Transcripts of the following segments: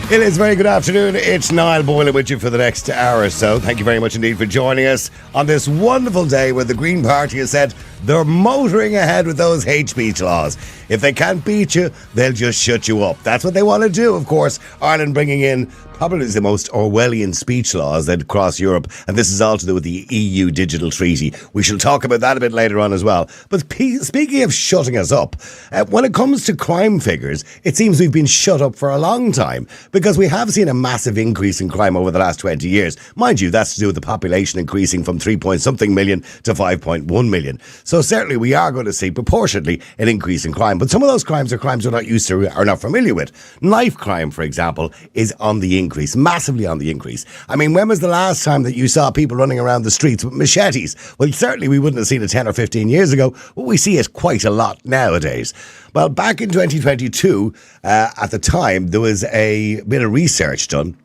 It is very good afternoon. It's Niall Boylan with you for the next hour or so. Thank you very much indeed for joining us on this wonderful day where the Green Party has said they're motoring ahead with those hate speech laws. If they can't beat you, they'll just shut you up. That's what they want to do, of course. Ireland bringing in probably the most Orwellian speech laws that across Europe, and this is all to do with the EU Digital Treaty. We shall talk about that a bit later on as well. But speaking of shutting us up, when it comes to crime figures, it seems we've been shut up for a long time because we have seen a massive increase in crime over the last 20 years. Mind you, that's to do with the population increasing from 3-point-something million to 5.1 million. So certainly we are going to see proportionately an increase in crime. But some of those crimes are crimes we're not used to or not familiar with. Knife crime, for example, is on the increase, massively on the increase. I mean, when was the last time that you saw people running around the streets with machetes? Well, certainly we wouldn't have seen it 10 or 15 years ago, but we see it quite a lot nowadays. Well, back in 2022, at the time, there was a bit of research done.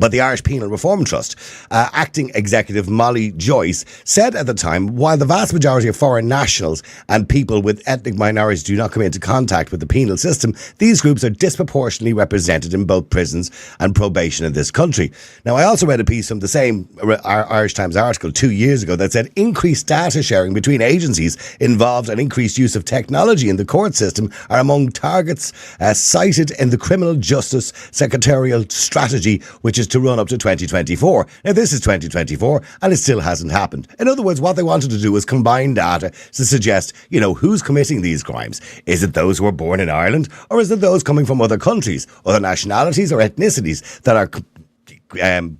But the Irish Penal Reform Trust, acting executive Molly Joyce, said at the time, while the vast majority of foreign nationals and people with ethnic minorities do not come into contact with the penal system, these groups are disproportionately represented in both prisons and probation in this country. Now, I also read a piece from the same Irish Times article 2 years ago that said increased data sharing between agencies involved and increased use of technology in the court system are among targets cited in the Criminal Justice Secretarial Strategy, which is to run up to 2024. Now, this is 2024 and it still hasn't happened. In other words, what they wanted to do was combine data to suggest, who's committing these crimes. Is it those who are born in Ireland, or is it those coming from other countries, other nationalities or ethnicities that are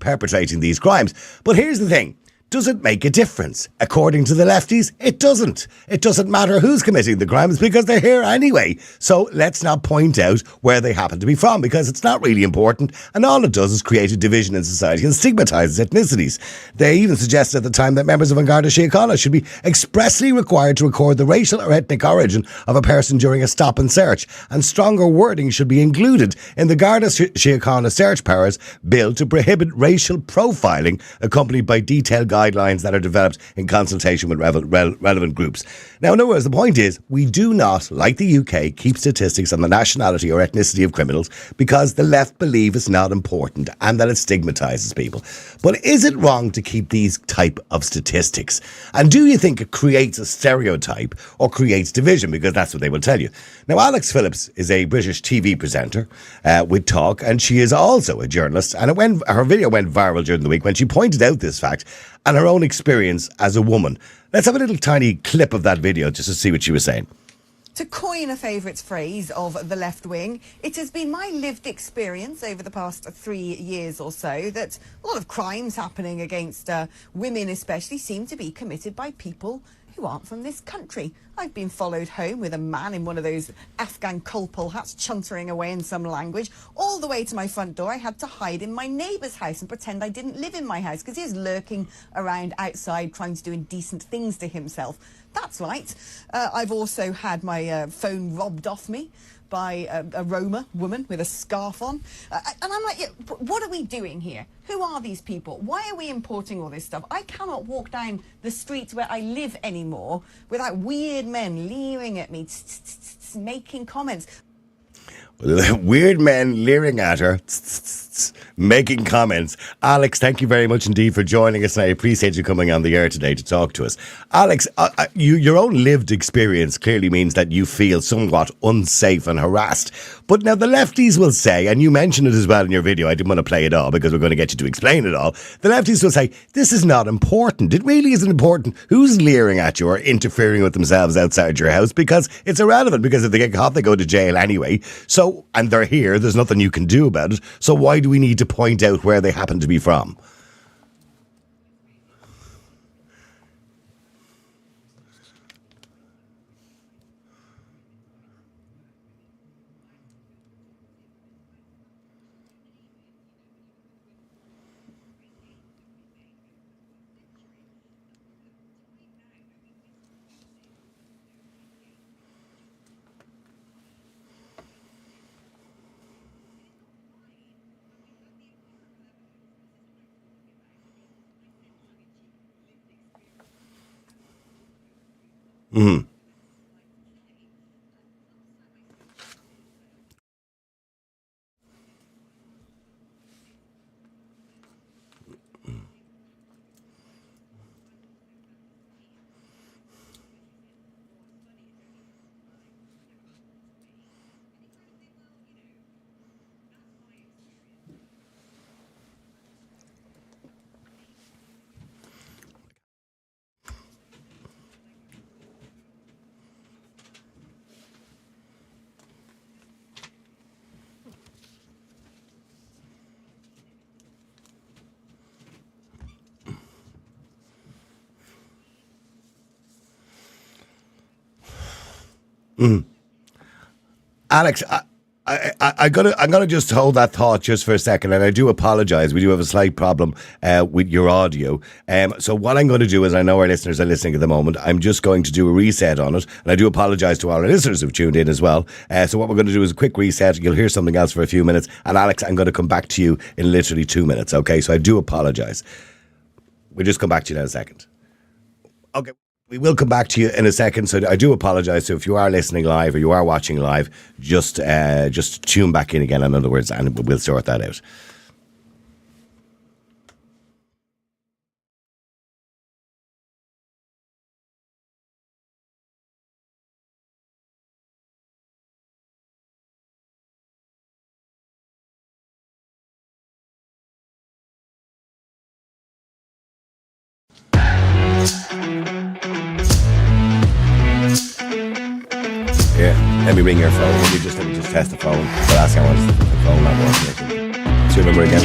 perpetrating these crimes? But here's the thing. Does it make a difference? According to the lefties, it doesn't. It doesn't matter who's committing the crimes because they're here anyway. So let's not point out where they happen to be from because it's not really important, and all it does is create a division in society and stigmatises ethnicities. They even suggested at the time that members of an Garda Síochána should be expressly required to record the racial or ethnic origin of a person during a stop and search, and stronger wording should be included in the Garda Síochána search powers bill to prohibit racial profiling, accompanied by detailed guidelines that are developed in consultation with relevant groups. Now, in other words, the point is, we do not, like the UK, keep statistics on the nationality or ethnicity of criminals because the left believe it's not important and that it stigmatises people. But is it wrong to keep these type of statistics? And do you think it creates a stereotype or creates division? Because that's what they will tell you. Now, Alex Phillips is a British TV presenter with Talk, and she is also a journalist. And her video went viral during the week when she pointed out this fact and her own experience as a woman. Let's have a little tiny clip of that video just to see what she was saying. To coin a favourite phrase of the left wing, it has been my lived experience over the past 3 years or so that a lot of crimes happening against women especially seem to be committed by people who aren't from this country. I've been followed home with a man in one of those Afghan kulpul hats chuntering away in some language. All the way to my front door, I had to hide in my neighbour's house and pretend I didn't live in my house because he was lurking around outside trying to do indecent things to himself. That's right. I've also had my phone robbed off me by a Roma woman with a scarf on. And I'm like, yeah, what are we doing here? Who are these people? Why are we importing all this stuff? I cannot walk down the street where I live anymore without weird men leering at me, making comments. Weird men leering at her, making comments. Alex, thank you very much indeed for joining us, and I appreciate you coming on the air today to talk to us. Alex, your own lived experience clearly means that you feel somewhat unsafe and harassed. But now the lefties will say, and you mentioned it as well in your video, I didn't want to play it all because we're going to get you to explain it all. The lefties will say, this is not important. It really isn't important who's leering at you or interfering with themselves outside your house because it's irrelevant, because if they get caught, they go to jail anyway. So, and they're here, there's nothing you can do about it. So why do we need to point out where they happen to be from? Mm-hmm. Alex, I'm gonna just hold that thought just for a second, and I do apologise. We do have a slight problem with your audio. So what I'm going to do is, I know our listeners are listening at the moment. I'm just going to do a reset on it, and I do apologise to all our listeners who've tuned in as well. So what we're going to do is a quick reset. You'll hear something else for a few minutes, and Alex, I'm going to come back to you in literally 2 minutes. Okay, so I do apologise. We'll just come back to you in a second. Okay. We will come back to you in a second, so I do apologise. So if you are listening live or you are watching live, just tune back in again, in other words, and we'll sort that out. Yeah, let me ring your phone. Let me just test the phone. The last time I was the phone not working. Do you remember again?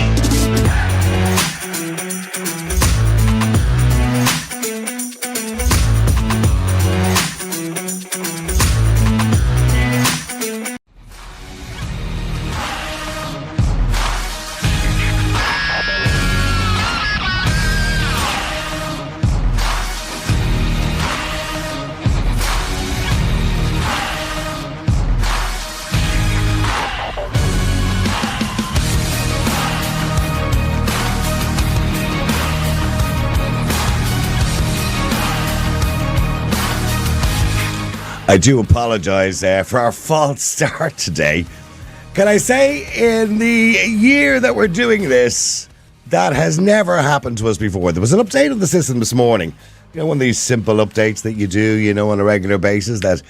I do apologise for our false start today. Can I say, in the year that we're doing this, that has never happened to us before. There was an update of the system this morning. You know, one of these simple updates that you do, you know, on a regular basis that,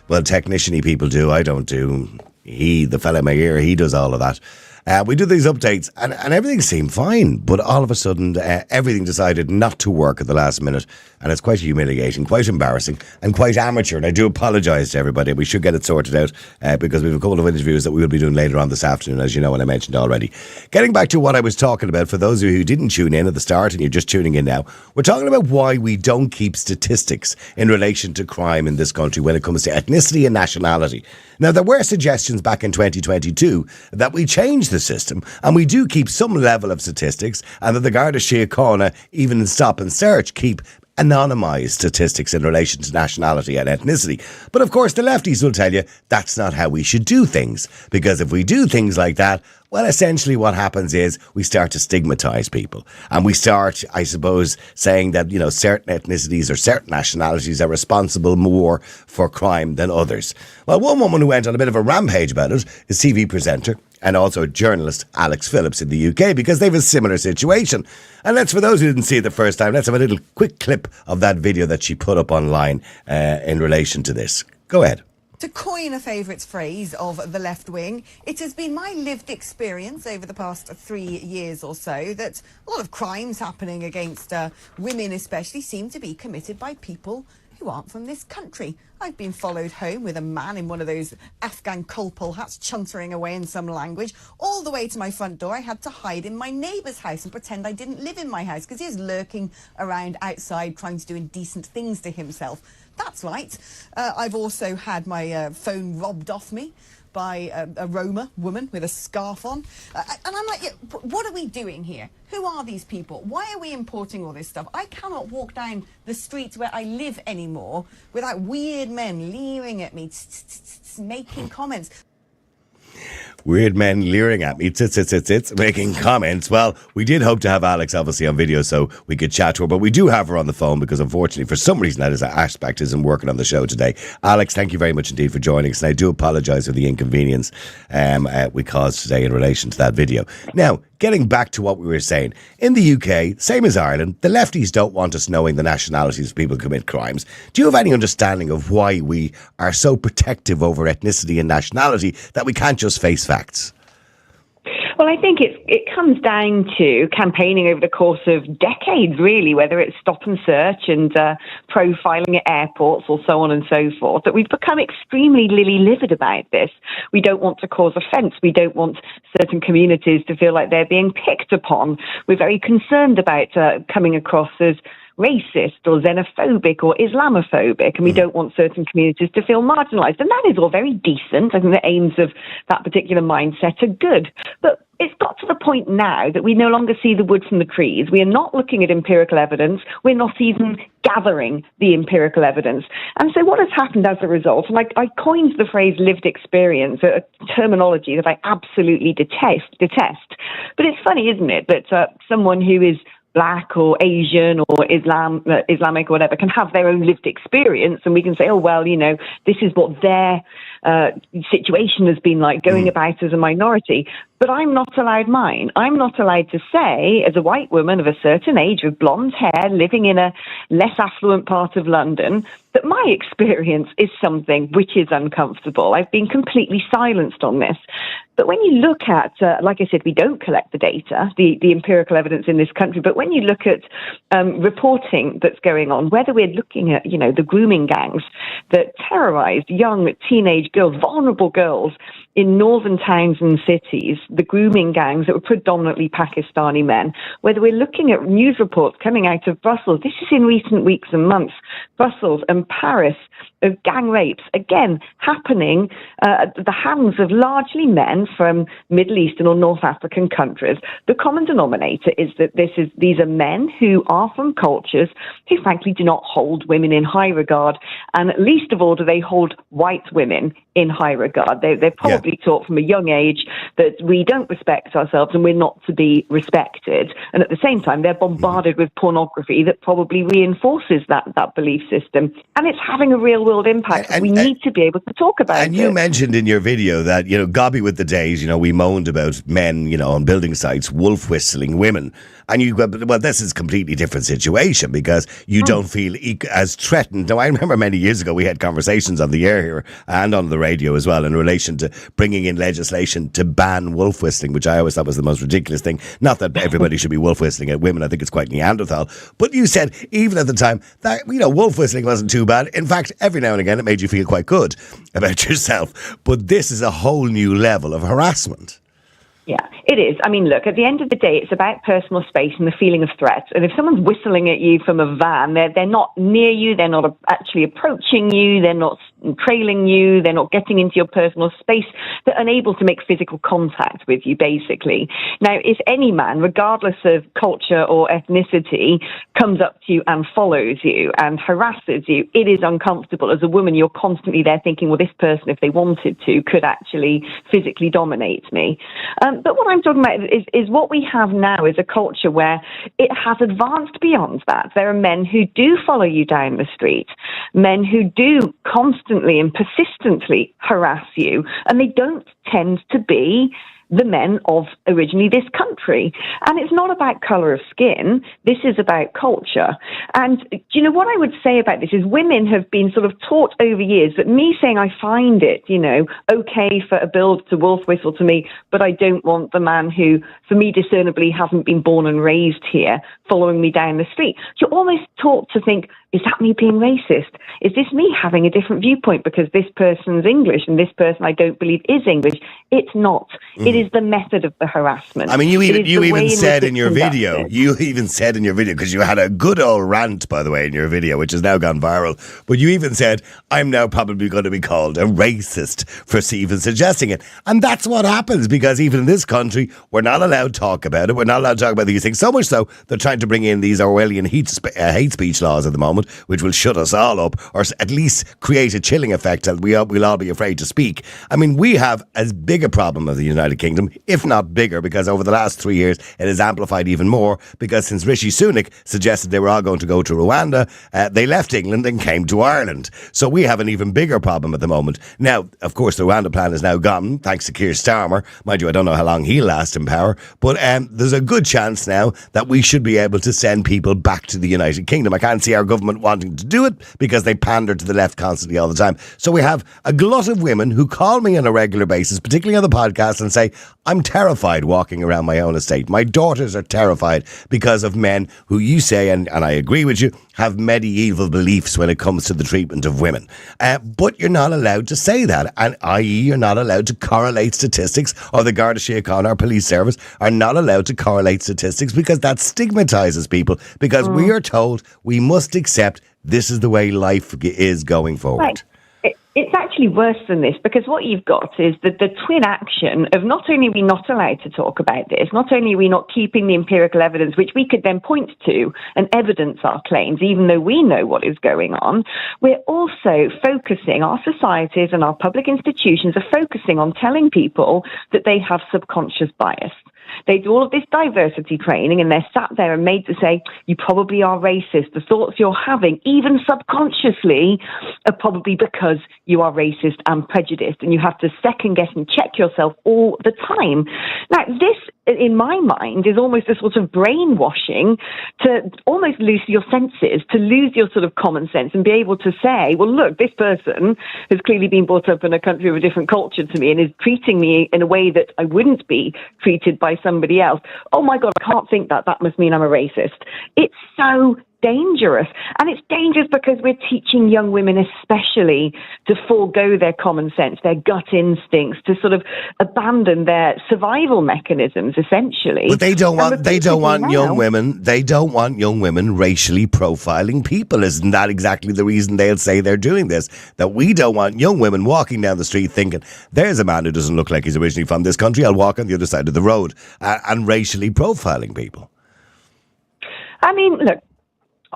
well, technician-y people do. I don't do. The fella in my ear, he does all of that. We do these updates and everything seemed fine, but all of a sudden everything decided not to work at the last minute, and it's quite humiliating, quite embarrassing and quite amateur, and I do apologise to everybody. We should get it sorted out because we have a couple of interviews that we will be doing later on this afternoon, as you know, and I mentioned already. Getting back to what I was talking about, for those of you who didn't tune in at the start and you're just tuning in now, we're talking about why we don't keep statistics in relation to crime in this country when it comes to ethnicity and nationality. Now, there were suggestions back in 2022 that we change the system and we do keep some level of statistics, and that the Garda Síochána, even in Stop and Search, keep anonymised statistics in relation to nationality and ethnicity. But of course, the lefties will tell you that's not how we should do things, because if we do things like that, well, essentially what happens is we start to stigmatise people, and we start, I suppose, saying that, you know, certain ethnicities or certain nationalities are responsible more for crime than others. Well, one woman who went on a bit of a rampage about it is TV presenter and also journalist Alex Phillips in the UK, because they have a similar situation. And for those who didn't see it the first time, let's have a little quick clip of that video that she put up online in relation to this. Go ahead. To coin a favourite phrase of the left wing, it has been my lived experience over the past 3 years or so that a lot of crimes happening against women especially seem to be committed by people who aren't from this country. I've been followed home with a man in one of those Afghan kulpul hats chuntering away in some language. All the way to my front door, I had to hide in my neighbour's house and pretend I didn't live in my house because he was lurking around outside trying to do indecent things to himself. That's right. I've also had my phone robbed off me by a Roma woman with a scarf on. And I'm like, what are we doing here? Who are these people? Why are we importing all this stuff? I cannot walk down the streets where I live anymore without weird men leering at me, making comments. Weird men leering at me, making comments. Well, we did hope to have Alex obviously on video so we could chat to her, but we do have her on the phone because unfortunately for some reason that is an aspect isn't working on the show today. Alex, thank you very much indeed for joining us, and I do apologise for the inconvenience we caused today in relation to that video. Now, getting back to what we were saying, in the UK, same as Ireland, the lefties don't want us knowing the nationalities of people who commit crimes. Do you have any understanding of why we are so protective over ethnicity and nationality that we can't just face facts? Well, I think it comes down to campaigning over the course of decades, really, whether it's stop and search and profiling at airports or so on and so forth, that we've become extremely lily-livered about this. We don't want to cause offence. We don't want certain communities to feel like they're being picked upon. We're very concerned about coming across as racist or xenophobic or Islamophobic, and we don't want certain communities to feel marginalised. And that is all very decent. I think the aims of that particular mindset are good. But it's got to the point now that we no longer see the wood from the trees. We are not looking at empirical evidence. We're not even gathering the empirical evidence. And so what has happened as a result, and I coined the phrase lived experience, a terminology that I absolutely detest. But it's funny, isn't it, that someone who is Black or Asian or Islamic or whatever can have their own lived experience, and we can say, oh, well, you know, this is what their situation has been like going about as a minority. But I'm not allowed mine. I'm not allowed to say, as a white woman of a certain age with blonde hair living in a less affluent part of London, that my experience is something which is uncomfortable. I've been completely silenced on this. But when you look at, like I said, we don't collect the data, the empirical evidence in this country, but when you look at reporting that's going on, whether we're looking at, you know, the grooming gangs that terrorised young teenage girls, vulnerable girls in northern towns and cities, the grooming gangs that were predominantly Pakistani men, whether we're looking at news reports coming out of Brussels, this is in recent weeks and months, Brussels and Paris, of gang rapes, again, happening at the hands of largely men from Middle Eastern or North African countries. The common denominator is that these are men who are from cultures who frankly do not hold women in high regard, and least of all do they hold white women in high regard. They're probably taught from a young age that we don't respect ourselves and we're not to be respected. And at the same time, they're bombarded with pornography that probably reinforces that belief system. And it's having a real world impact. We need to be able to talk about it. And you mentioned in your video that, you know, gobby with the days, you know, we moaned about men, you know, on building sites, wolf whistling women. And you go, well, this is a completely different situation because you don't feel as threatened. Now, I remember many years ago we had conversations on the air here and on the radio as well in relation to bringing in legislation to ban wolf whistling, which I always thought was the most ridiculous thing. Not that everybody should be wolf whistling at women. I think it's quite Neanderthal. But you said, even at the time, that, you know, wolf whistling wasn't too bad. In fact, every now and again, it made you feel quite good about yourself. But this is a whole new level of harassment. Yeah, it is. I mean, look, at the end of the day, it's about personal space and the feeling of threat. And if someone's whistling at you from a van, they're not near you, they're not actually approaching you, they're not trailing you, they're not getting into your personal space, they're unable to make physical contact with you, basically. Now, if any man, regardless of culture or ethnicity, comes up to you and follows you and harasses you, it is uncomfortable. As a woman, you're constantly there thinking, well, this person, if they wanted to, could actually physically dominate me. But what I'm talking about is what we have now is a culture where it has advanced beyond that. There are men who do follow you down the street, men who do constantly and persistently harass you, and they don't tend to be the men of originally this country. And it's not about colour of skin. This is about culture. And, you know, what I would say about this is women have been sort of taught over years that me saying I find it, you know, okay for a build to wolf whistle to me, but I don't want the man who, for me, discernibly hasn't been born and raised here following me down the street. You're almost taught to think, is that me being racist? Is this me having a different viewpoint because this person's English and this person I don't believe is English? It's not. It is the method of the harassment. I mean, you even said in your video, because you had a good old rant, by the way, in your video, which has now gone viral, but you even said, I'm now probably going to be called a racist for even suggesting it. And that's what happens, because even in this country, we're not allowed to talk about it. We're not allowed to talk about these things. So much so, they're trying to bring in these Orwellian hate speech laws at the moment, which will shut us all up, or at least create a chilling effect that we'll all be afraid to speak. I mean, we have as big a problem as the United Kingdom, if not bigger, because over the last 3 years, it has amplified even more, because since Rishi Sunak suggested they were all going to go to Rwanda, they left England and came to Ireland. So we have an even bigger problem at the moment. Now, of course, the Rwanda plan is now gone, thanks to Keir Starmer. Mind you, I don't know how long he'll last in power, but there's a good chance now that we should be able to send people back to the United Kingdom. I can't see our government government wanting to do it because they pander to the left constantly all the time. So we have a glut of women who call me on a regular basis, particularly on the podcast, and say, I'm terrified walking around my own estate. My daughters are terrified because of men who you say, and I agree with you, have medieval beliefs when it comes to the treatment of women. But you're not allowed to say that, and i.e. you're not allowed to correlate statistics, or the Garda Síochána, our police service, are not allowed to correlate statistics because that stigmatises people, because we are told we must accept this is the way life is going forward. Right. It's actually worse than this, because what you've got is the twin action of not only are we not allowed to talk about this, not only are we not keeping the empirical evidence, which we could then point to and evidence our claims, even though we know what is going on, we're also focusing, our societies and our public institutions are focusing on telling people that they have subconscious bias. They do all of this diversity training and they're sat there and made to say, you probably are racist. The thoughts you're having, even subconsciously, are probably because you are racist and prejudiced, and you have to second guess and check yourself all the time. Now, this, in my mind, is almost a sort of brainwashing to almost lose your senses, to lose your sort of common sense and be able to say, well, look, this person has clearly been brought up in a country of a different culture to me and is treating me in a way that I wouldn't be treated by somebody else. Oh my God, I can't think that. That must mean I'm a racist. It's so dangerous. And it's dangerous because we're teaching young women especially to forego their common sense, their gut instincts, to sort of abandon their survival mechanisms, essentially. But they don't want young women racially profiling people. Isn't that exactly the reason they'll say they're doing this? That we don't want young women walking down the street thinking, there's a man who doesn't look like he's originally from this country, I'll walk on the other side of the road, and racially profiling people. I mean, look,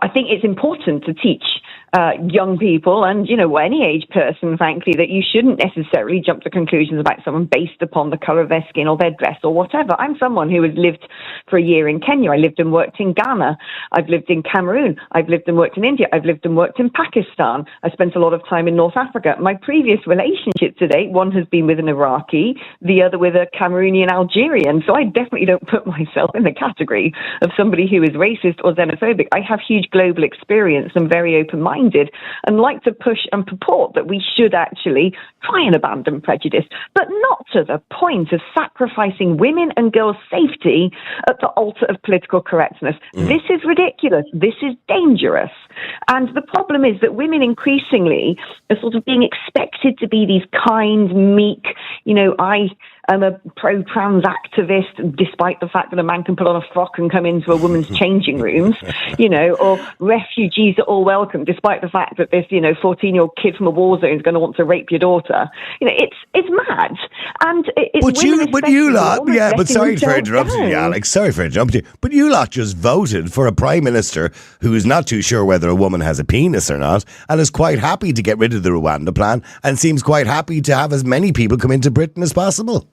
I think it's important to teach young people and, any age person, frankly, that you shouldn't necessarily jump to conclusions about someone based upon the colour of their skin or their dress or whatever. I'm someone who has lived for a year in Kenya. I lived and worked in Ghana. I've lived in Cameroon. I've lived and worked in India. I've lived and worked in Pakistan. I spent a lot of time in North Africa. My previous relationship to date, one has been with an Iraqi, the other with a Cameroonian Algerian. So I definitely don't put myself in the category of somebody who is racist or xenophobic. I have huge global experience and very open-minded, and like to push and purport that we should actually try and abandon prejudice, but not to the point of sacrificing women and girls' safety at the altar of political correctness. This is ridiculous. This is dangerous. And the problem is that women increasingly are sort of being expected to be these kind, meek, I'm a pro-trans activist, despite the fact that a man can put on a frock and come into a woman's changing rooms, or refugees are all welcome, despite the fact that this, 14-year-old kid from a war zone is going to want to rape your daughter. It's mad. And sorry for interrupting you, Alex. Sorry for interrupting you. But you lot just voted for a prime minister who is not too sure whether a woman has a penis or not, and is quite happy to get rid of the Rwanda plan, and seems quite happy to have as many people come into Britain as possible.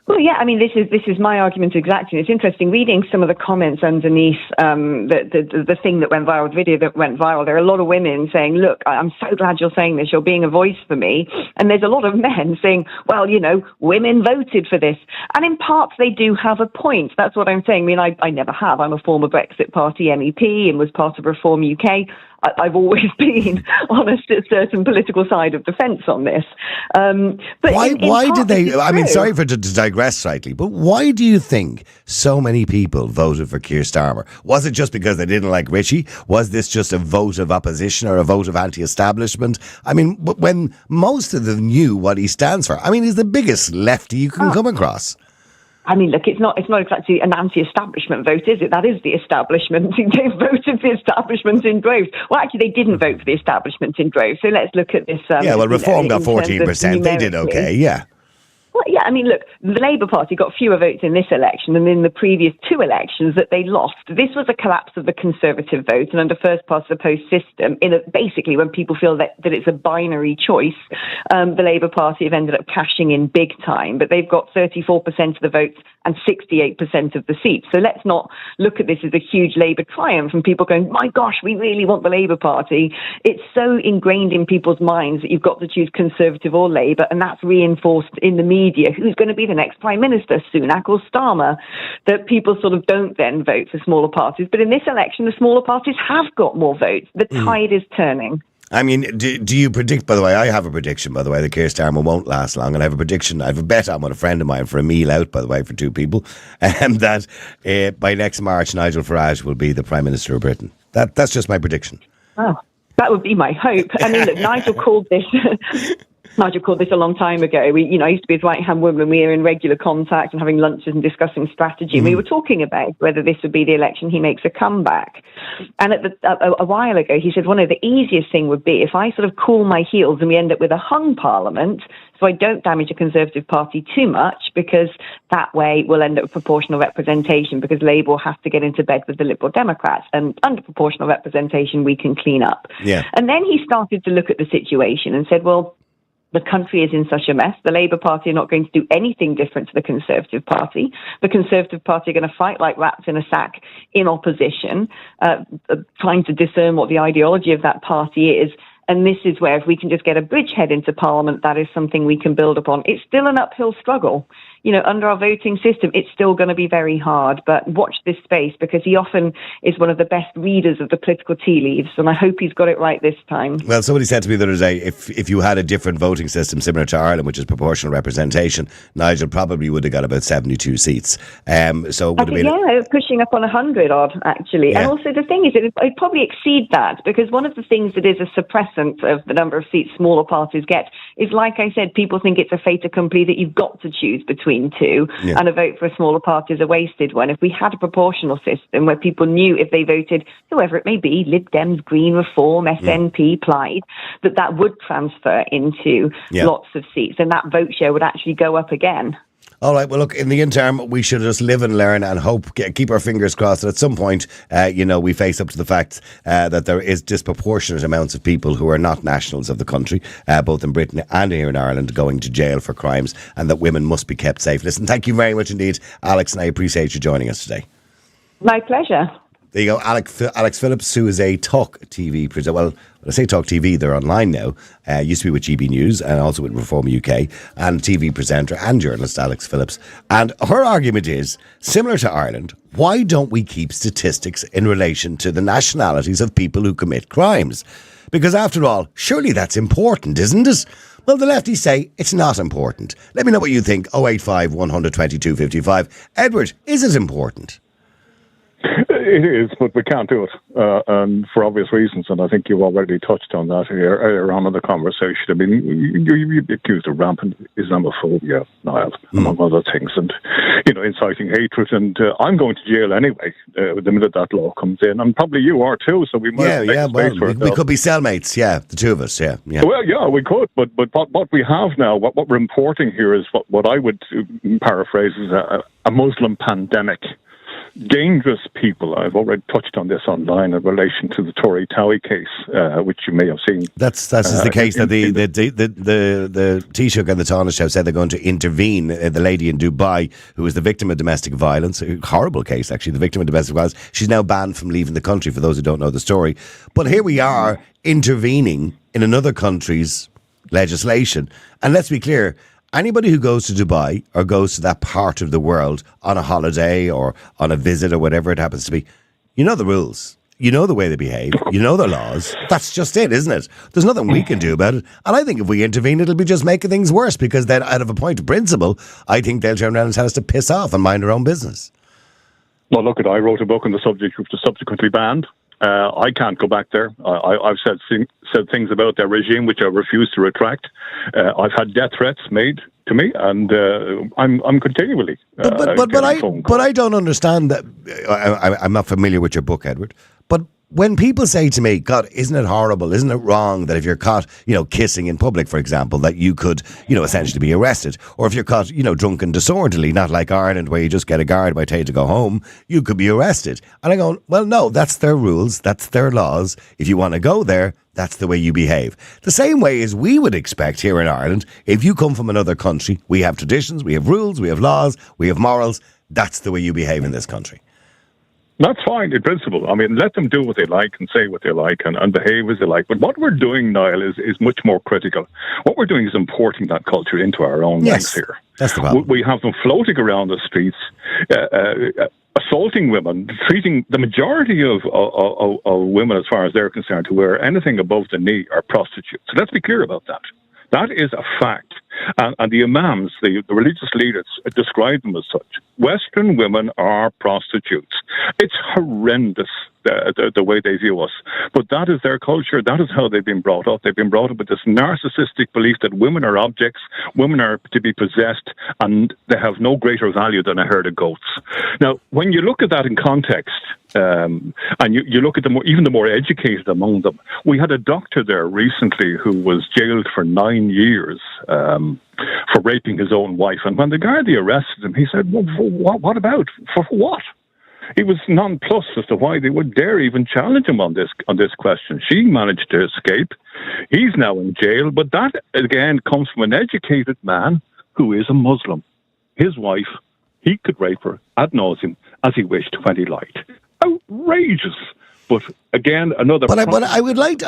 Well, yeah, I mean, this is my argument exactly. It's interesting reading some of the comments underneath the thing that went viral, the video that went viral. There are a lot of women saying, look, I'm so glad you're saying this. You're being a voice for me. And there's a lot of men saying, well, women voted for this. And in parts, they do have a point. That's what I'm saying. I mean, I never have. I'm a former Brexit Party MEP and was part of Reform UK. I've always been on a certain political side of the fence on this. But why did they? I mean, sorry to digress slightly, but why do you think so many people voted for Keir Starmer? Was it just because they didn't like Richie? Was this just a vote of opposition or a vote of anti-establishment? I mean, when most of them knew what he stands for, I mean, he's the biggest lefty you can come across. I mean, look, it's not exactly an anti-establishment vote, is it? That is the establishment. They voted for the establishment in droves. Well, actually, they didn't vote for the establishment in droves. So let's look at this. Reform got 14%. They did okay, yeah. Well, yeah, I mean, look, the Labour Party got fewer votes in this election than in the previous two elections that they lost. This was a collapse of the Conservative vote, and under first past the post system, basically when people feel that it's a binary choice, the Labour Party have ended up cashing in big time, but they've got 34% of the votes and 68% of the seats. So let's not look at this as a huge Labour triumph and people going, my gosh, we really want the Labour Party. It's so ingrained in people's minds that you've got to choose Conservative or Labour, and that's reinforced in the media media who's going to be the next Prime Minister, Sunak or Starmer, that people sort of don't then vote for smaller parties. But in this election, the smaller parties have got more votes. The tide is turning. I mean, do you predict, by the way, I have a prediction, by the way, that Keir Starmer won't last long, and I have a prediction, I have a bet on with a friend of mine for a meal out, by the way, for two people, that by next March, Nigel Farage will be the Prime Minister of Britain. That's just my prediction. Oh, that would be my hope. I mean, look, Nigel called this a long time ago. I used to be his right-hand woman. We were in regular contact and having lunches and discussing strategy. And we were talking about whether this would be the election he makes a comeback. And a while ago, he said one of the easiest thing would be if I sort of cool my heels and we end up with a hung parliament, so I don't damage a Conservative Party too much, because that way we'll end up with proportional representation, because Labour will have to get into bed with the Liberal Democrats. And under proportional representation, we can clean up. Yeah. And then he started to look at the situation and said, well, the country is in such a mess. The Labour Party are not going to do anything different to the Conservative Party. The Conservative Party are going to fight like rats in a sack in opposition, trying to discern what the ideology of that party is. And this is where, if we can just get a bridgehead into Parliament, that is something we can build upon. It's still an uphill struggle. Under our voting system, it's still going to be very hard. But watch this space, because he often is one of the best readers of the political tea leaves. And I hope he's got it right this time. Well, somebody said to me the other day, if you had a different voting system similar to Ireland, which is proportional representation, Nigel probably would have got about 72 seats. So would have been pushing up on 100 odd, actually. Yeah. And also the thing is, it'd probably exceed that, because one of the things that is a suppressant of the number of seats smaller parties get is, like I said, people think it's a fait accompli that you've got to choose between two, and a vote for a smaller party is a wasted one. If we had a proportional system where people knew if they voted whoever it may be, Lib Dems, Green, Reform, SNP, Plaid, that would transfer into lots of seats, and that vote share would actually go up again. All right, well, look, in the interim, we should just live and learn and hope, keep our fingers crossed that at some point, we face up to the fact that there is disproportionate amounts of people who are not nationals of the country, both in Britain and here in Ireland, going to jail for crimes, and that women must be kept safe. Listen, thank you very much indeed, Alex, and I appreciate you joining us today. My pleasure. There you go, Alex Phillips, who is a Talk TV presenter. Well, when I say Talk TV, they're online now. Used to be with GB News and also with Reform UK, and TV presenter and journalist Alex Phillips. And her argument is, similar to Ireland, why don't we keep statistics in relation to the nationalities of people who commit crimes? Because after all, surely that's important, isn't it? Well, the lefties say it's not important. Let me know what you think. 085 100 22 55. Edward, is it important? It is, but we can't do it, and for obvious reasons, and I think you've already touched on that earlier on in the conversation. I mean, you'd be accused of rampant Islamophobia, Niall, among other things, and, inciting hatred, and I'm going to jail anyway, the minute that law comes in, and probably you are too, so we might we could be cellmates, the two of us, yeah. Well, yeah, we could, but what we have now, what we're importing here is what I would paraphrase as a Muslim pandemic. Dangerous people. I've already touched on this online in relation to the Tory Towie case, which you may have seen. That's the case that the Taoiseach and the Taoiseach have said they're going to intervene. The lady in Dubai who was the victim of domestic violence, a horrible case actually, the victim of domestic violence, she's now banned from leaving the country, for those who don't know the story. But here we are intervening in another country's legislation. And let's be clear, anybody who goes to Dubai or goes to that part of the world on a holiday or on a visit or whatever it happens to be, you know the rules. You know the way they behave. You know the laws. That's just it, isn't it? There's nothing we can do about it. And I think if we intervene, it'll be just making things worse, because then out of a point of principle, I think they'll turn around and tell us to piss off and mind our own business. Well, look, I wrote a book on the subject, which was subsequently banned. I can't go back there. I've said things about their regime which I refuse to retract. I've had death threats made to me, and I'm continually. But I don't understand that. I'm not familiar with your book, Edward. But when people say to me, God, isn't it horrible? Isn't it wrong that if you're caught, kissing in public, for example, that you could, essentially be arrested? Or if you're caught, drunk and disorderly, not like Ireland where you just get a guard by tell you to go home, you could be arrested. And I go, well, no, that's their rules. That's their laws. If you want to go there, that's the way you behave. The same way as we would expect here in Ireland, if you come from another country, we have traditions, we have rules, we have laws, we have morals. That's the way you behave in this country. That's fine in principle. I mean, let them do what they like and say what they like and behave as they like. But what we're doing, Niall, is much more critical. What we're doing is importing that culture into our own ranks here. That's the problem. We have them floating around the streets, assaulting women, treating the majority of women, as far as they're concerned, who wear anything above the knee are prostitutes. So let's be clear about that. That is a fact. And the imams, the religious leaders, describe them as such. Western women are prostitutes. It's horrendous, the way they view us. But that is their culture. That is how they've been brought up. They've been brought up with this narcissistic belief that women are objects, women are to be possessed, and they have no greater value than a herd of goats. Now, when you look at that in context, and you look at even the more educated among them, we had a doctor there recently who was jailed for 9 years for raping his own wife. And when the Gardaí arrested him, he said, well, what about? For what? He was nonplussed as to why they would dare even challenge him on this question. She managed to escape. He's now in jail. But that, again, comes from an educated man who is a Muslim. His wife, he could rape her ad nauseum as he wished when he liked. Outrageous. But again, another. But I would like.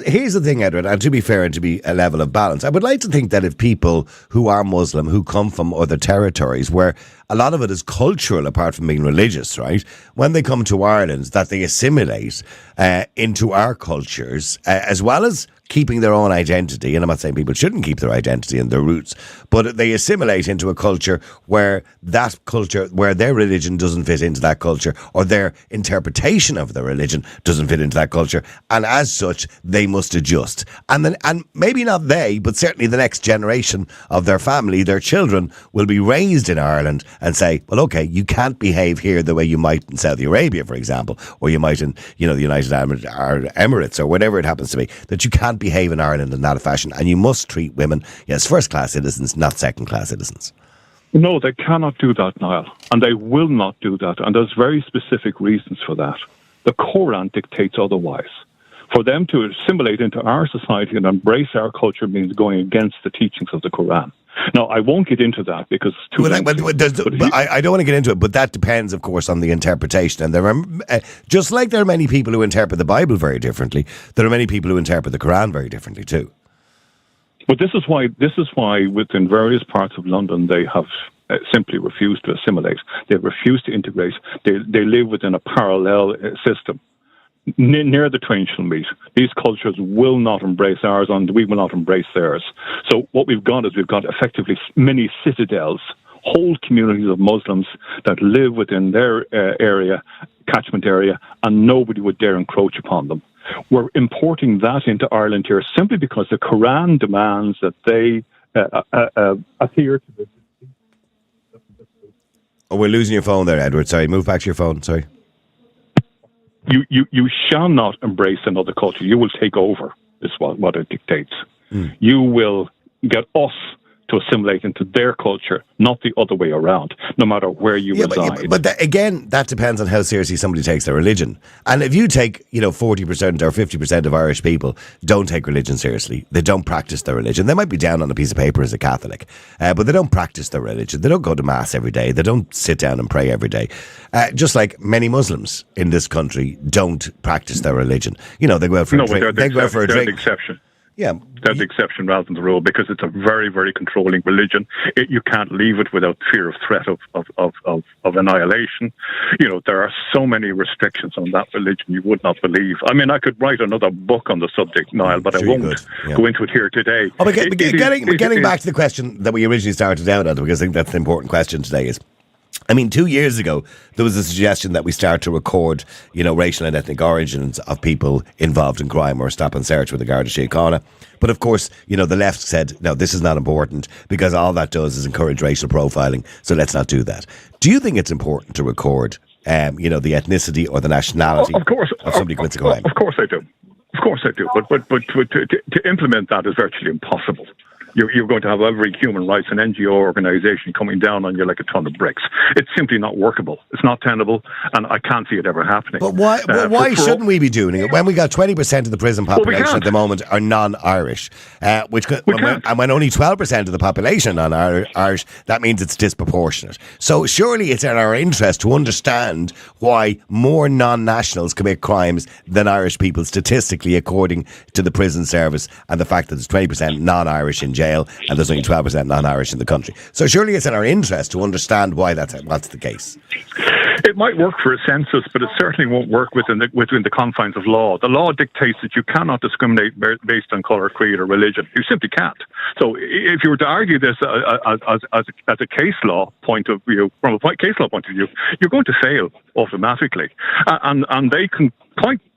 Here's the thing, Edward. And to be fair and to be a level of balance, I would like to think that if people who are Muslim, who come from other territories where a lot of it is cultural, apart from being religious, right? When they come to Ireland, that they assimilate into our cultures, as well as keeping their own identity. And I'm not saying people shouldn't keep their identity and their roots, but they assimilate into a culture where where their religion doesn't fit into that culture, or their interpretation of the religion doesn't fit into that culture, and as such they must adjust. And maybe not they, but certainly the next generation of their family, their children, will be raised in Ireland and say, well, okay, you can't behave here the way you might in Saudi Arabia, for example, or you might in the United Arab Emirates, or whatever it happens to be, that you can't behave in Ireland in that fashion, and you must treat women as first-class citizens, not second-class citizens. No, they cannot do that, Niall, and they will not do that, and there's very specific reasons for that. The Quran dictates otherwise. For them to assimilate into our society and embrace our culture means going against the teachings of the Quran. Now, I won't get into that because it's too I don't want to get into it, but that depends, of course, on the interpretation. And there are, just like there are many people who interpret the Bible very differently, there are many people who interpret the Quran very differently too. But this is why within various parts of London they have simply refused to assimilate. They refuse to integrate. They live within a parallel system. Near the twain shall meet. These cultures will not embrace ours, and we will not embrace theirs. So what we've got is effectively many citadels, whole communities of Muslims that live within their catchment area, and nobody would dare encroach upon them. We're importing that into Ireland here simply because the Quran demands that they adhere to this. Oh, we're losing your phone there, Edward. Sorry, move back to your phone. Sorry. You shall not embrace another culture. You will take over, is what it dictates. You will get us to assimilate into their culture, not the other way around, no matter where you reside. But again, that depends on how seriously somebody takes their religion. And if you take, 40% or 50% of Irish people don't take religion seriously, they don't practice their religion. They might be down on a piece of paper as a Catholic, but they don't practice their religion. They don't go to Mass every day. They don't sit down and pray every day. Just like many Muslims in this country don't practice their religion. They go out for a drink. They go out for a drink. They're the exception. Yeah. That's the exception rather than the rule, because it's a very, very controlling religion. You can't leave it without fear of threat of annihilation. There are so many restrictions on that religion you would not believe. I mean, I could write another book on the subject, Niall, but I won't go into it here today. Oh, getting back to the question that we originally started out on, because I think that's the important question today is, 2 years ago, there was a suggestion that we start to record, racial and ethnic origins of people involved in crime, or stop and search with the Garda Síochána. But of course, the left said, no, this is not important because all that does is encourage racial profiling. So let's not do that. Do you think it's important to record, the ethnicity or the nationality of somebody who commits a crime? Of course I do. Of course I do. But to implement that is virtually impossible. you're going to have every human rights and NGO organisation coming down on you like a ton of bricks. It's simply not workable. It's not tenable, and I can't see it ever happening. But why shouldn't we be doing it when we got 20% of the prison population at the moment are non-Irish, and when only 12% of the population are non-Irish, that means it's disproportionate. So surely it's in our interest to understand why more non-nationals commit crimes than Irish people statistically, according to the prison service, and the fact that there's 20% non-Irish in jail and there's only 12% non-Irish in the country. So surely it's in our interest to understand why what's the case. It might work for a census, but it certainly won't work within the confines of law. The law dictates that you cannot discriminate based on colour, creed, or religion. You simply can't. So if you were to argue this as a case law point of view, from a case law point of view, you're going to fail automatically, and they can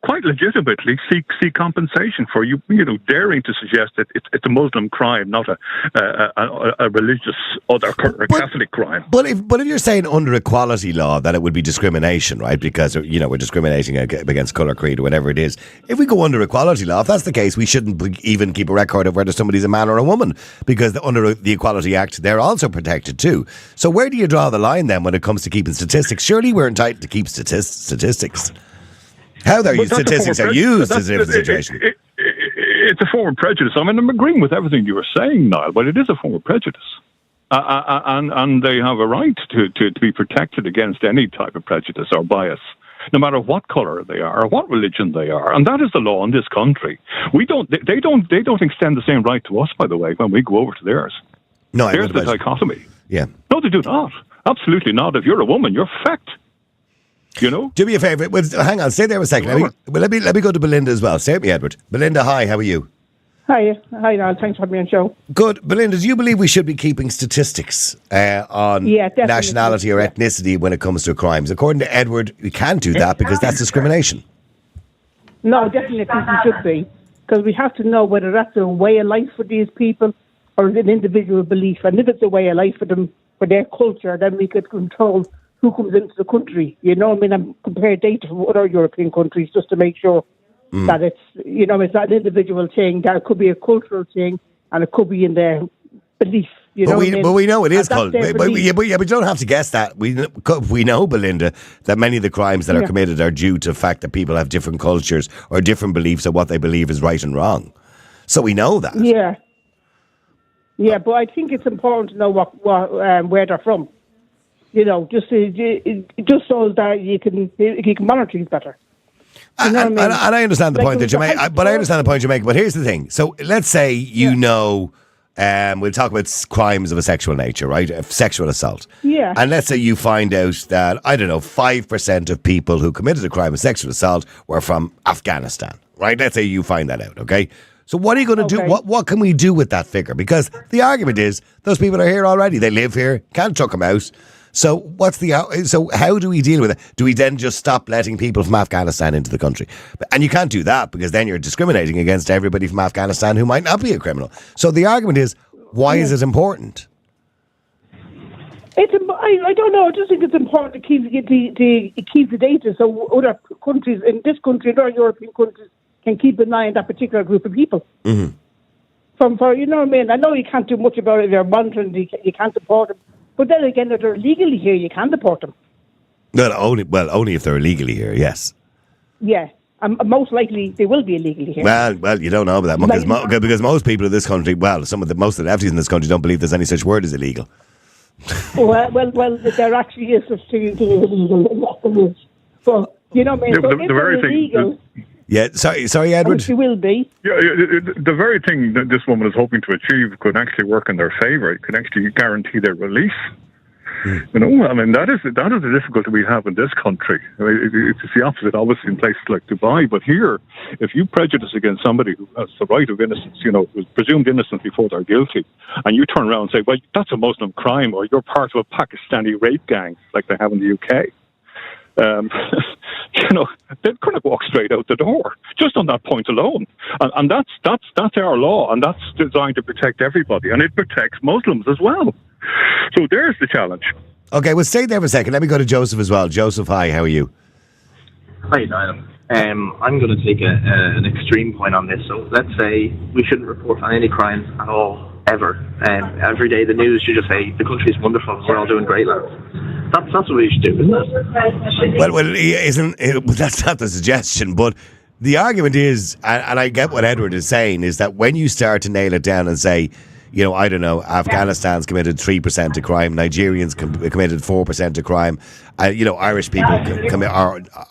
quite legitimately seek compensation for you daring to suggest that it's a Muslim crime, not a religious or Catholic crime. But if you're saying under equality law that it would be discrimination, right? Because we're discriminating against colour, creed, or whatever it is. If we go under equality law, if that's the case, we shouldn't even keep a record of whether somebody's a man or a woman, because under the Equality Act they're also protected too. So where do you draw the line then when it comes to keeping statistics? Surely we're entitled to keep statistics. How statistics are used is a different situation. It's a form of prejudice. I mean, I'm agreeing with everything you were saying, Niall, but it is a form of prejudice. And they have a right to be protected against any type of prejudice or bias, no matter what colour they are or what religion they are. And that is the law in this country. They don't extend the same right to us, by the way, when we go over to theirs. No, there's the dichotomy. Yeah. No, they do not. Absolutely not. If you're a woman, you're fecked. Do me a favour. Well, hang on, stay there a second. Let me go to Belinda as well. Stay with me, Edward. Belinda, hi, how are you? Hi, Niall. Thanks for having me on the show. Good. Belinda, do you believe we should be keeping statistics on nationality or ethnicity when it comes to crimes? According to Edward, we can't do that because that's discrimination. No, definitely we should be, because we have to know whether that's a way of life for these people or an individual belief. And if it's a way of life for them, for their culture, then we could control who comes into the country. I'm comparing data from other European countries just to make sure that it's not an individual thing, that it could be a cultural thing, and it could be in their belief. But we know it is cultural. But you don't have to guess that. We know, Belinda, that many of the crimes that are committed are due to the fact that people have different cultures or different beliefs of what they believe is right and wrong. So we know that. Yeah, but I think it's important to know where they're from. Just so that you can monitor things better. And I understand the point that you make. But I understand the point you make. But here's the thing. So let's say we'll talk about crimes of a sexual nature, right? Sexual assault. Yeah. And let's say you find out that 5% of people who committed a crime of sexual assault were from Afghanistan, right? Let's say you find that out. Okay. So what are you going to do? What can we do with that figure? Because the argument is those people are here already. They live here. Can't chuck them out. So how do we deal with it? Do we then just stop letting people from Afghanistan into the country? And you can't do that because then you're discriminating against everybody from Afghanistan who might not be a criminal. So the argument is, why is it important? I don't know. I just think it's important to keep the data so other countries in this country and other European countries can keep an eye on that particular group of people. Mm-hmm. I know you can't do much about it. They're monitoring. You can't deport them. But then again, if they're illegally here, you can deport them. Well, only if they're illegally here, yes. Yeah. Most likely they will be illegally here. Well, you don't know about that because most people in this country, most of the lefties in this country don't believe there's any such word as illegal. well, there actually is such thing as illegal. So, the very illegal, thing. Yeah, sorry, Edward. She will be. Yeah, the very thing that this woman is hoping to achieve could actually work in their favour. It could actually guarantee their release. That is the difficulty we have in this country. It's the opposite, obviously, in places like Dubai. But here, if you prejudice against somebody who has the right of innocence, who's presumed innocent before they're guilty, and you turn around and say, well, that's a Muslim crime, or you're part of a Pakistani rape gang, like they have in the UK. They're going to walk straight out the door just on that point alone, and that's our law, and that's designed to protect everybody, and it protects Muslims as well. So there's the challenge. Okay, well, stay there for a second. Let me go to Joseph as well. Joseph, hi, how are you? Hi, Niall. I'm going to take an extreme point on this. So let's say we shouldn't report on any crimes at all ever. Every day the news should just say the country is wonderful, we're all doing great, lads. That's what we should do, isn't it? That's not the suggestion, but the argument is, and I get what Edward is saying, is that when you start to nail it down and say, I don't know, Afghanistan's committed 3% of crime, Nigerians committed 4% of crime, Irish people,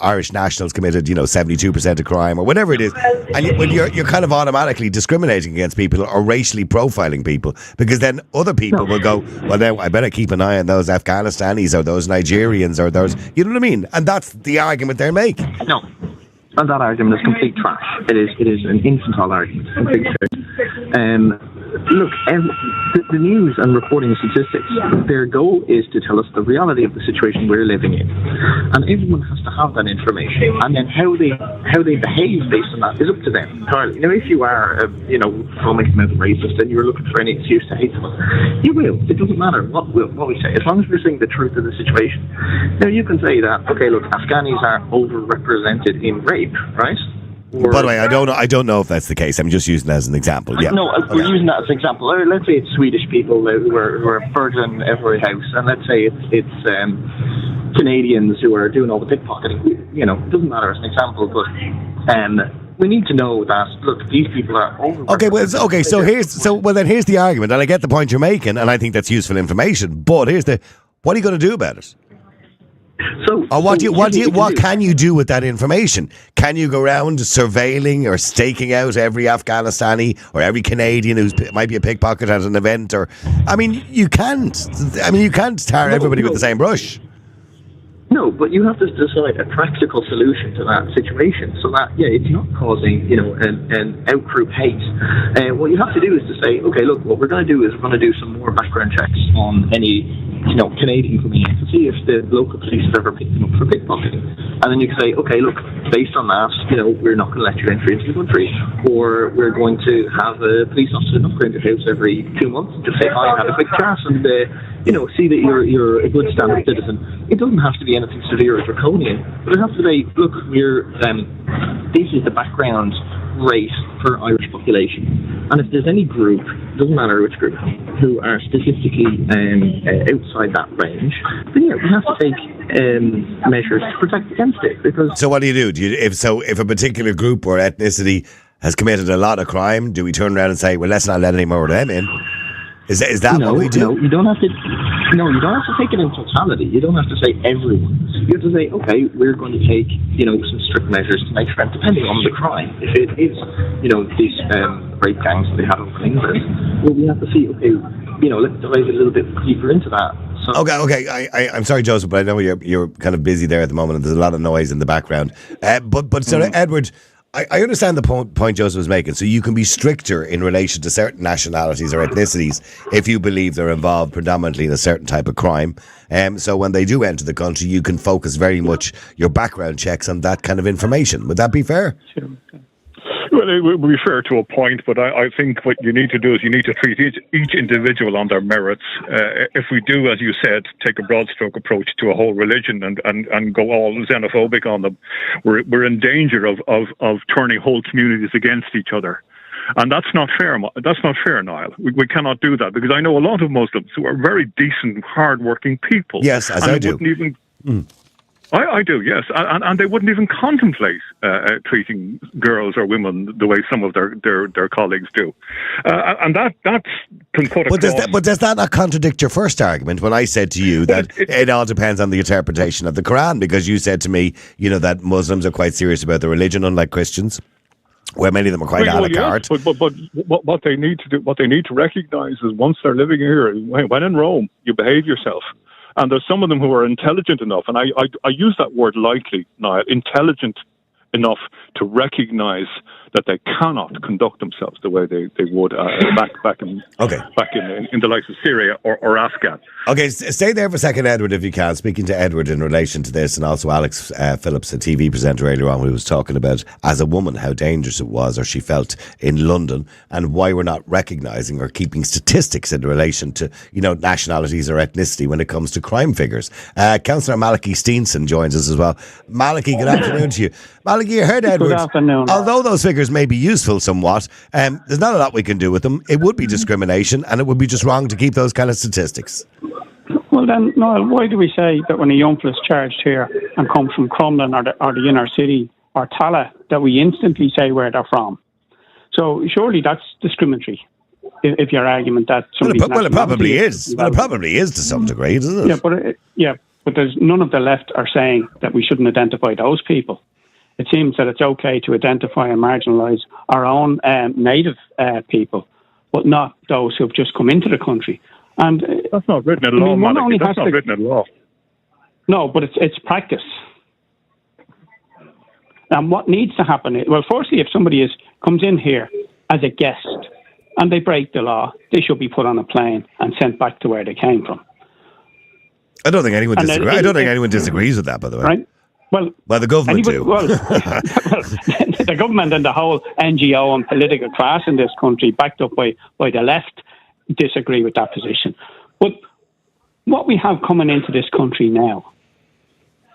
Irish nationals committed, 72% of crime, or whatever it is. And when you're kind of automatically discriminating against people or racially profiling people, because then other people will go, well, then I better keep an eye on those Afghanistanis or those Nigerians or those, you know what I mean? And that's the argument they're making. No. And that argument is complete trash. It is an infantile argument. Complete shit. Look, the news and reporting statistics, their goal is to tell us the reality of the situation we're living in, and everyone has to have that information. And then how they behave based on that is up to them entirely. If you are, some extent racist and you're looking for any excuse to hate someone, you will. It doesn't matter what we say, as long as we're saying the truth of the situation. Now you can say that, okay, look, Afghanis are overrepresented in rape, right? By the way, I don't know if that's the case. I'm just using that as an example. Yeah. No, we're using that as an example. Let's say it's Swedish people who are burgling every house, and let's say it's Canadians who are doing all the pickpocketing. It doesn't matter as an example, but we need to know that, look, these people are over. Then here's the argument, and I get the point you're making, and I think that's useful information. But what are you going to do about it? What can you do with that information? Can you go around surveilling or staking out every Afghanistani or every Canadian who might be a pickpocket at an event? You can't. You can't tar everybody with the same brush. No, but you have to decide a practical solution to that situation so that, it's not causing, an out-group hate. What you have to do is to say, okay, look, what we're going to do is we're going to do some more background checks on any, Canadian coming in to see if the local police have ever picked them up for pickpocketing. And then you can say, okay, look, based on that, we're not going to let you enter into the country. Or we're going to have a police officer knock around your house every 2 months and just say, hi, have a quick chat and, see that you're a good standard citizen. It doesn't have to be anything severe or draconian, but it has to be, look, this is the background rate for Irish population. And if there's any group, doesn't matter which group, who are statistically outside that range, then we have to take measures to protect against it. Because so what do you do? If a particular group or ethnicity has committed a lot of crime, do we turn around and say, well, let's not let any more of them in? Is that what we do? No, you don't have to. No, you don't have to take it in totality. You don't have to say everyone. You have to say, okay, we're going to take, some strict measures to make sure, depending on the crime. If it is, these rape gangs that they have over in England, well, we have to see, okay, let's dive a little bit deeper into that. So, okay. I'm sorry, Joseph, but I know you're kind of busy there at the moment, and there's a lot of noise in the background. But Edward, I understand the point Joseph was making. So you can be stricter in relation to certain nationalities or ethnicities if you believe they're involved predominantly in a certain type of crime. So when they do enter the country, you can focus very much your background checks on that kind of information. Would that be fair? Sure. Well, it would be fair to a point, but I think what you need to do is you need to treat each individual on their merits. If we do, as you said, take a broad stroke approach to a whole religion and go all xenophobic on them, we're in danger of turning whole communities against each other. And that's not fair. That's not fair, Niall. We cannot do that, because I know a lot of Muslims who are very decent, hard-working people. Yes, as I do. I do, yes, and they wouldn't even contemplate treating girls or women the way some of their colleagues do, and that can put. But does that not contradict your first argument when I said to you that it all depends on the interpretation of the Quran? Because you said to me, that Muslims are quite serious about their religion, unlike Christians, where many of them are quite a la carte. But what they need to do, what they need to recognise is once they're living here, when in Rome, you behave yourself. And there's some of them who are intelligent enough, and I use that word lightly, Niall, intelligent enough to recognise that they cannot conduct themselves the way they would back in the likes of Syria or Afghan. Okay, stay there for a second, Edward, if you can. Speaking to Edward in relation to this, and also Alex Phillips, a TV presenter earlier on, who was talking about, as a woman, how dangerous it was, or she felt in London, and why we're not recognising or keeping statistics in relation to, nationalities or ethnicity when it comes to crime figures. Councillor Malachy Steenson joins us as well. Malachy, good afternoon to you. Malachy, you heard Edwards, afternoon. although those figures may be useful somewhat, there's not a lot we can do with them. It would be discrimination, and it would be just wrong to keep those kind of statistics. Well then, Niall, why do we say that when a young fella's charged here and comes from Crumlin or the inner city or Tala, that we instantly say where they're from? So surely that's discriminatory. If your argument that somebody's well, it probably is. Well, it probably is to some degree, isn't it? But there's none of the left are saying that we shouldn't identify those people. It seems that it's okay to identify and marginalise our own native people, but not those who have just come into the country. And that's not written in law, Maliki. That's not written in law. No, but it's practice. And what needs to happen is, well, firstly, if somebody comes in here as a guest and they break the law, they should be put on a plane and sent back to where they came from. I don't think anyone disagrees. I don't think anyone disagrees with that, by the way. Right? Well, the government do. Well, the government and the whole NGO and political class in this country, backed up by the left, disagree with that position. But what we have coming into this country now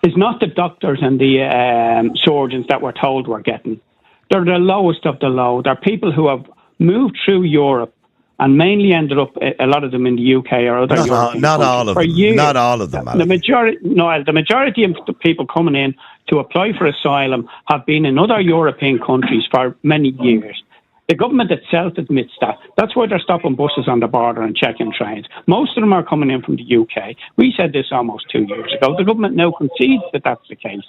is not the doctors and the surgeons that we're told we're getting. They're the lowest of the low. They're people who have moved through Europe and mainly ended up, a lot of them in the UK or other European not countries all of for them. years. Not all of them. The majority of the people coming in to apply for asylum have been in other European countries for many years. The government itself admits that. That's why they're stopping buses on the border and checking trains. Most of them are coming in from the UK. We said this almost 2 years ago. The government now concedes that that's the case.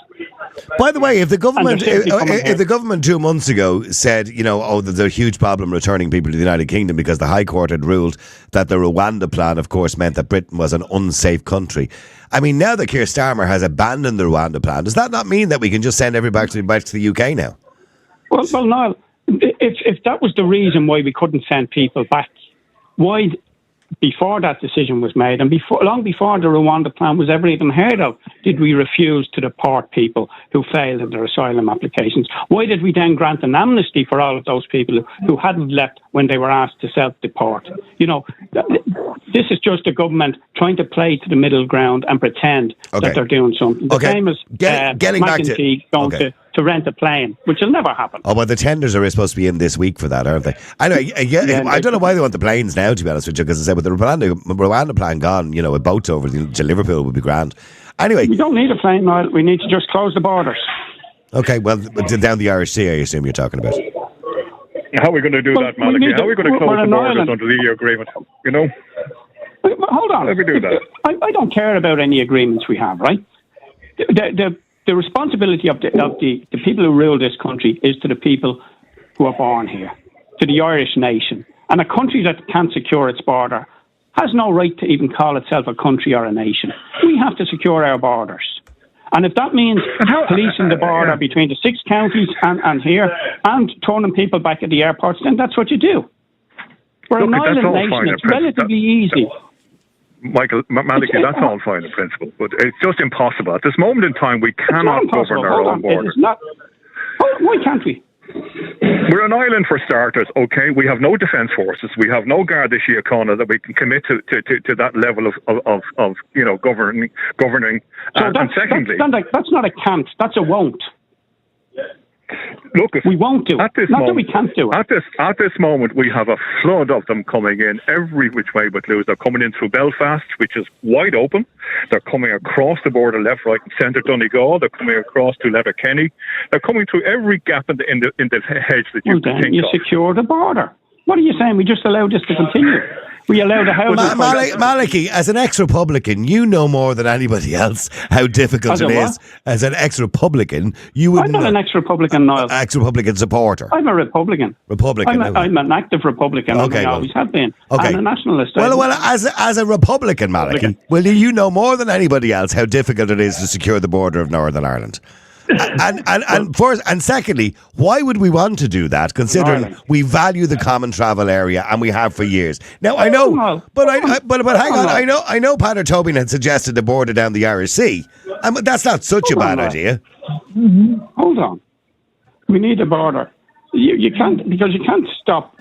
By the way, if the government 2 months ago said, there's a huge problem returning people to the United Kingdom because the High Court had ruled that the Rwanda plan, of course, meant that Britain was an unsafe country. I mean, now that Keir Starmer has abandoned the Rwanda plan, does that not mean that we can just send everybody back to the UK now? Well, Niall, if that was the reason why we couldn't send people back, why, before that decision was made and long before the Rwanda plan was ever even heard of, did we refuse to deport people who failed in their asylum applications? Why did we then grant an amnesty for all of those people who hadn't left when they were asked to self-deport? This is just a government trying to play to the middle ground and pretend that they're doing something. The same as getting back to rent a plane, which will never happen. Oh, well, the tenders are supposed to be in this week for that, aren't they? Anyway, I don't know why they want the planes now, to be honest with you, because I said with the Rwanda plan gone, with boats over to Liverpool would be grand. Anyway. We don't need a plane, Niall. We need to just close the borders. Okay, well, down the Irish Sea, I assume you're talking about. How are we going to do that, Maliki? How are we going to close the borders under the EU agreement? Hold on. How do we do that? I don't care about any agreements we have, right? The responsibility of the people who rule this country is to the people who are born here, to the Irish nation. And a country that can't secure its border has no right to even call itself a country or a nation. We have to secure our borders. And if that means policing the border between the 6 counties and here and turning people back at the airports, then that's what you do. We're an island nation. It's relatively easy. Michael, Maliki, that's all fine in principle, but it's just impossible. At this moment in time, we cannot govern our own borders. Why can't we? We're an island for starters, okay? We have no defence forces. We have no Garda Síochána that we can commit to that level of governing. So and secondly, that's not a can't. That's a won't. Look, we won't do it. Not that we can't do it. At this moment, we have a flood of them coming in every which way but loose. They're coming in through Belfast, which is wide open. They're coming across the border, left, right, and centre, Donegal. They're coming across to Letterkenny. They're coming through every gap in the hedge that you can think of. You secure the border. What are you saying? We just allow this to continue. We allow the houses. Maliki, as an ex-Republican, you know more than anybody else how difficult it is. As an ex-Republican, you would. I'm not an ex-Republican, Niall. Ex-Republican supporter. I'm a Republican. I'm an active Republican. Okay, I always have been. Okay. I'm a nationalist. Well, as a Republican, Maliki, you know more than anybody else how difficult it is to secure the border of Northern Ireland. And secondly, why would we want to do that, considering we value the common travel area and we have for years? Now I know, but hang on, I know. Pater Tobin had suggested the border down the Irish Sea, but that's not such a bad idea. Hold on, we need a border. You can't stop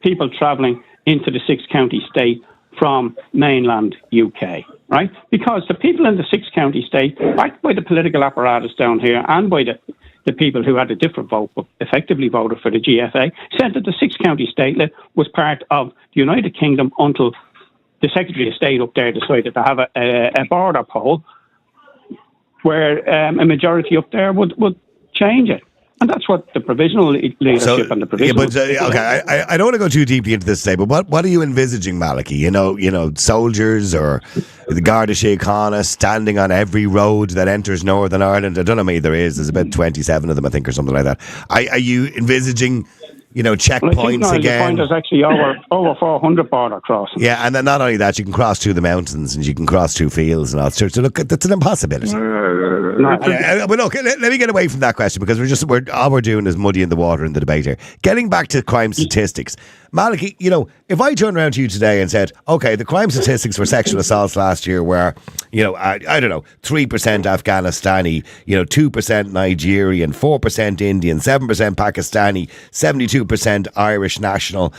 people travelling into the 6-county state from mainland UK. Right? Because the people in the 6-county state, backed by the political apparatus down here and by the the people who had a different vote but effectively voted for the GFA, said that the 6-county statelet was part of the United Kingdom until the Secretary of State up there decided to have a border poll where a majority up there would change it. And that's what the provisional leadership and the provisional... I don't want to go too deeply into this today, but what are you envisaging, Malachy? You know, soldiers or the Garda Síochána standing on every road that enters Northern Ireland? I don't know how many there's about 27 of them, I think, or something like that. Are you envisaging... checkpoints again. There's actually over 400 border crossings. Yeah, and then not only that, you can cross through the mountains and you can cross through fields and all sorts. So look, that's an impossibility. But look, let me get away from that question because all we're doing is muddying the water in the debate here. Getting back to crime statistics, Malachy, if I turn around to you today and said, okay, the crime statistics for sexual assaults last year were, I don't know, 3% Afghanistani, 2% Nigerian, 4% Indian, 7% Pakistani, 72% Irish national.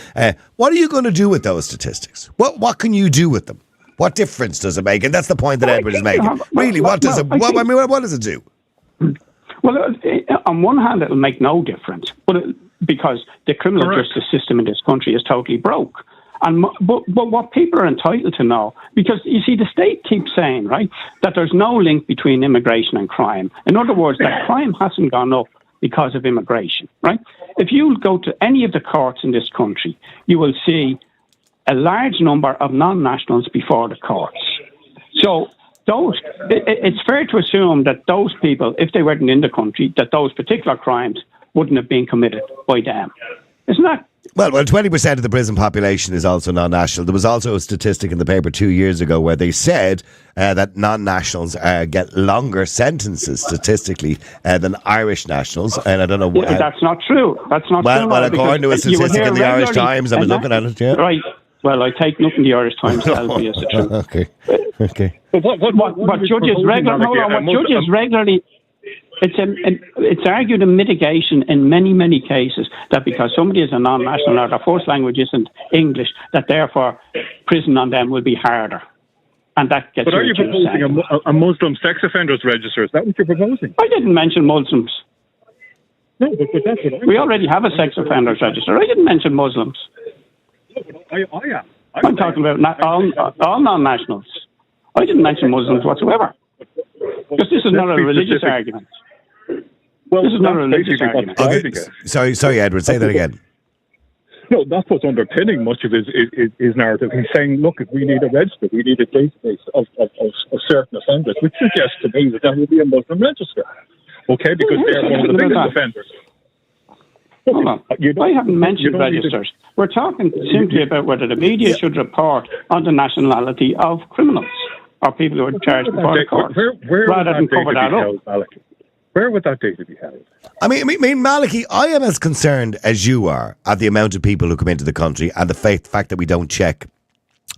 What are you going to do with those statistics? What can you do with them? What difference does it make? And that's the point that Edward is making. Really, what does it do? Well, on one hand, it'll make no difference, because the criminal justice system in this country is totally broke. But what people are entitled to know, because you see, the state keeps saying, right, that there's no link between immigration and crime. In other words, that crime hasn't gone up because of immigration, right? If you go to any of the courts in this country, you will see a large number of non-nationals before the courts. So it's fair to assume that those people, if they weren't in the country, that those particular crimes wouldn't have been committed by them. Isn't that? Well, 20% of the prison population is also non-national. There was also a statistic in the paper 2 years ago where they said that non-nationals get longer sentences statistically than Irish nationals. And I don't know... that's not true. That's not true. Well, according to a statistic in the Irish Times, I was looking at it, yeah. Right. Well, I take nothing the Irish Times tells me as the truth. Okay. What judges regularly... It's argued in mitigation in many, many cases that because somebody is a non-national or their first language isn't English, that therefore prison on them will be harder. And that gets... But are you proposing a Muslim sex offenders register? Is that what you're proposing? I didn't mention Muslims. No, but that's what we already have a sex offenders register. I didn't mention Muslims. I am. I'm talking about all non-nationals. I didn't mention Muslims whatsoever. Because this is not a religious argument. Well, this is not a religious argument. Okay. Sorry, Edward, say that again. No, that's what's underpinning much of his narrative. He's saying, look, if we need a register, we need a database of certain offenders, which suggests to me that would be a Muslim register. Okay, because they're one of the biggest offenders. Hold on. I haven't mentioned registers. We're talking simply about whether the media should report on the nationality of criminals or people who are charged before the court, rather than cover that up. Where would that data be held? I mean, Malachy, I am as concerned as you are at the amount of people who come into the country and the fact that we don't check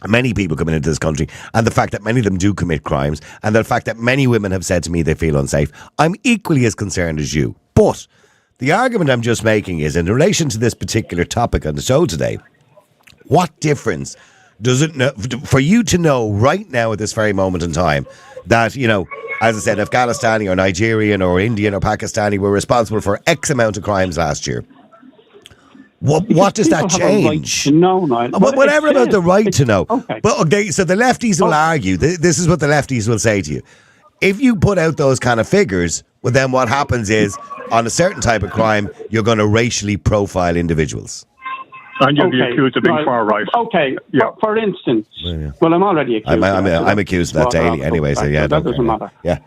many people coming into this country and the fact that many of them do commit crimes and the fact that many women have said to me they feel unsafe. I'm equally as concerned as you. But the argument I'm just making is in relation to this particular topic on the show today, what difference does it for you to know right now at this very moment in time that, as I said, Afghanistani or Nigerian or Indian or Pakistani were responsible for X amount of crimes last year? What does that change? No, Niall. Whatever about the right to know. Okay. But so the lefties will argue, this is what the lefties will say to you. If you put out those kind of figures, well, then what happens is, on a certain type of crime, you're going to racially profile individuals. And you'll be accused of being far right. Okay, yeah. For instance, well, I'm already accused. I'm accused of that daily anyway, so yeah. That doesn't matter. Yeah.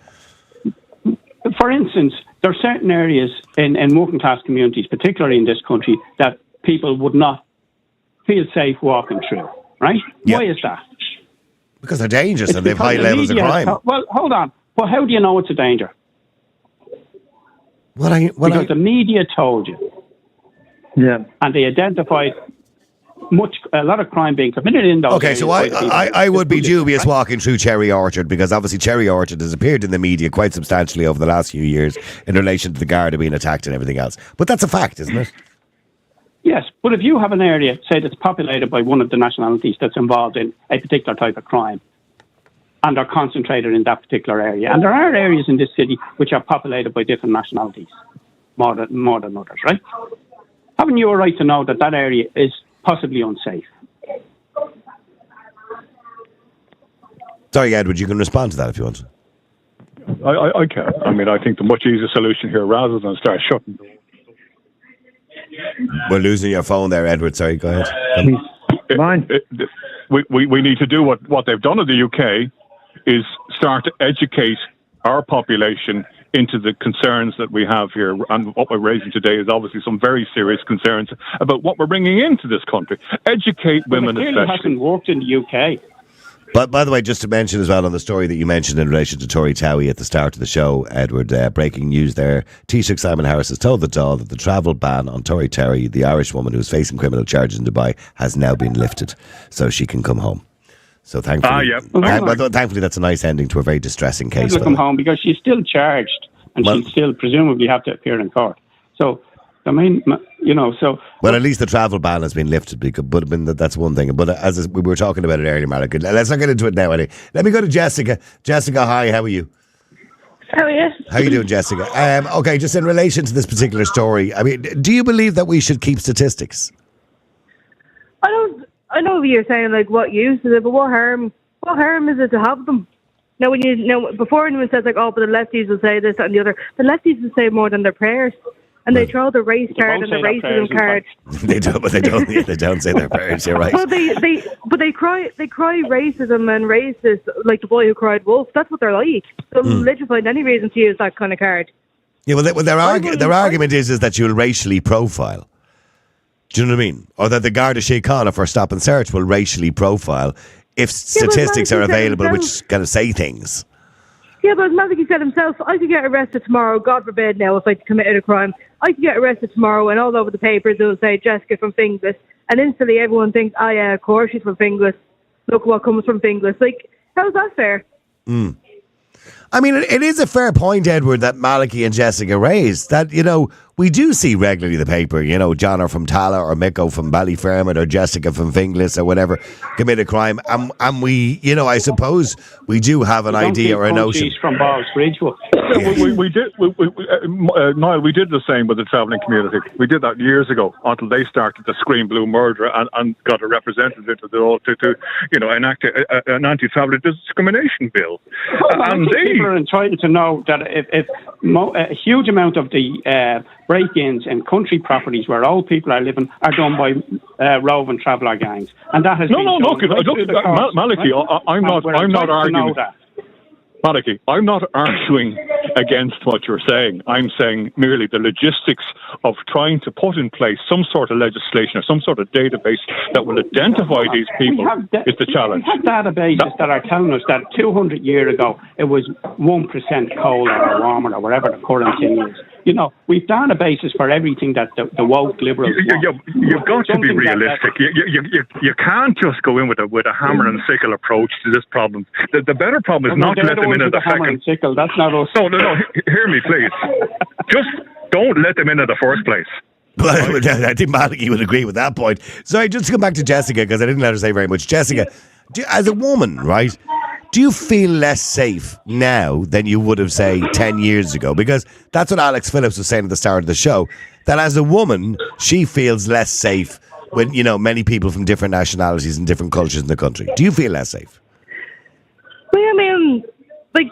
For instance, there are certain areas in working class communities, particularly in this country, that people would not feel safe walking through, right? Yeah. Why is that? Because they're dangerous and they have high levels of crime. Well, hold on. Well, how do you know it's a danger? Because the media told you. Yeah. And they identified a lot of crime being committed in those areas. Okay, so I would be dubious walking through Cherry Orchard because obviously Cherry Orchard has appeared in the media quite substantially over the last few years in relation to the Garda being attacked and everything else. But that's a fact, isn't it? Yes, but if you have an area, say, that's populated by one of the nationalities that's involved in a particular type of crime, and are concentrated in that particular area, and there are areas in this city which are populated by different nationalities, more than others, right? Haven't you a right to know that that area is possibly unsafe? Sorry, Edward, you can respond to that if you want. I can. I mean, I think the much easier solution here, rather than start shutting doors. We're losing your phone there, Edward. Sorry, go ahead. Mine. We need to do what they've done in the UK, is start to educate our population into the concerns that we have here. And what we're raising today is obviously some very serious concerns about what we're bringing into this country. Educate women, especially. It hasn't worked in the UK. But by the way, just to mention as well on the story that you mentioned in relation to Tory Towie at the start of the show, Edward, breaking news there. Taoiseach Simon Harris has told the Dáil that the travel ban on Tory Towie, the Irish woman who is facing criminal charges in Dubai, has now been lifted, so she can come home. So thankfully, thankfully that's a nice ending to a very distressing case. She'll come home because she's still charged and she'll still presumably have to appear in court. So, I mean, so... Well, at least the travel ban has been lifted, but I mean, that's one thing. But as we were talking about it earlier, Malika, let's not get into it now. Anyway. Let me go to Jessica. Jessica, hi, how are you? How are you? How are you doing, Jessica? Okay, just in relation to this particular story, I mean, do you believe that we should keep statistics? I know what you're saying, like, what use is it, but what harm is it to have them? Now, before anyone says, like, oh, but the lefties will say this, that, and the other, the lefties will say more than their prayers. And they throw the race card and the racism card. They don't, but they don't say their prayers. You're right. Well, they cry racism and racist, like the boy who cried wolf. That's what they're like. So literally find any reason to use that kind of card. Yeah, well, their argument is that you'll racially profile. Do you know what I mean? Or that the Garda Síochána for stop and search will racially profile if statistics are available, which kind of say things. Yeah, but as Maliki said himself, I could get arrested tomorrow, God forbid now, if I committed a crime. I could get arrested tomorrow and all over the papers it will say Jessica from Finglas. And instantly everyone thinks, oh yeah, of course she's from Finglas. Look what comes from Finglas. Like, how's that fair? I mean, it is a fair point, Edward, that Maliki and Jessica raised. That, we do see regularly the paper, John or from Tala or Miko from Ballyfermot or Jessica from Finglas or whatever commit a crime. And we, I suppose we do have an idea or a notion. From Ball's Bridge. We did, Niall, we did the same with the travelling community. We did that years ago until they started to scream blue murder and got a representative to enact an anti-traveller discrimination bill. And people are entitled to know that if a huge amount of the break-ins in country properties where old people are living are done by roving traveller gangs, and that has Maliki, I'm not arguing. Maliki, I'm not arguing against what you're saying. I'm saying merely the logistics of trying to put in place some sort of legislation or some sort of database that will identify these people is the challenge. We have databases that are telling us that 200 years ago it was 1% coal or warmer or whatever the current thing is. We've databases for everything that the woke liberals want. You've got to be realistic. You can't just go in with a hammer and sickle approach to this problem. The better problem is not to let them in at the hammer and sickle. That's not us. No. Hear me, please. Just don't let them in the first place. Well, I think Maliki would agree with that point. Sorry, just to come back to Jessica, because I didn't let her say very much. Jessica, as a woman, right, do you feel less safe now than you would have, say, 10 years ago? Because that's what Alex Phillips was saying at the start of the show, that as a woman, she feels less safe when, many people from different nationalities and different cultures in the country. Do you feel less safe? Well, I mean, like,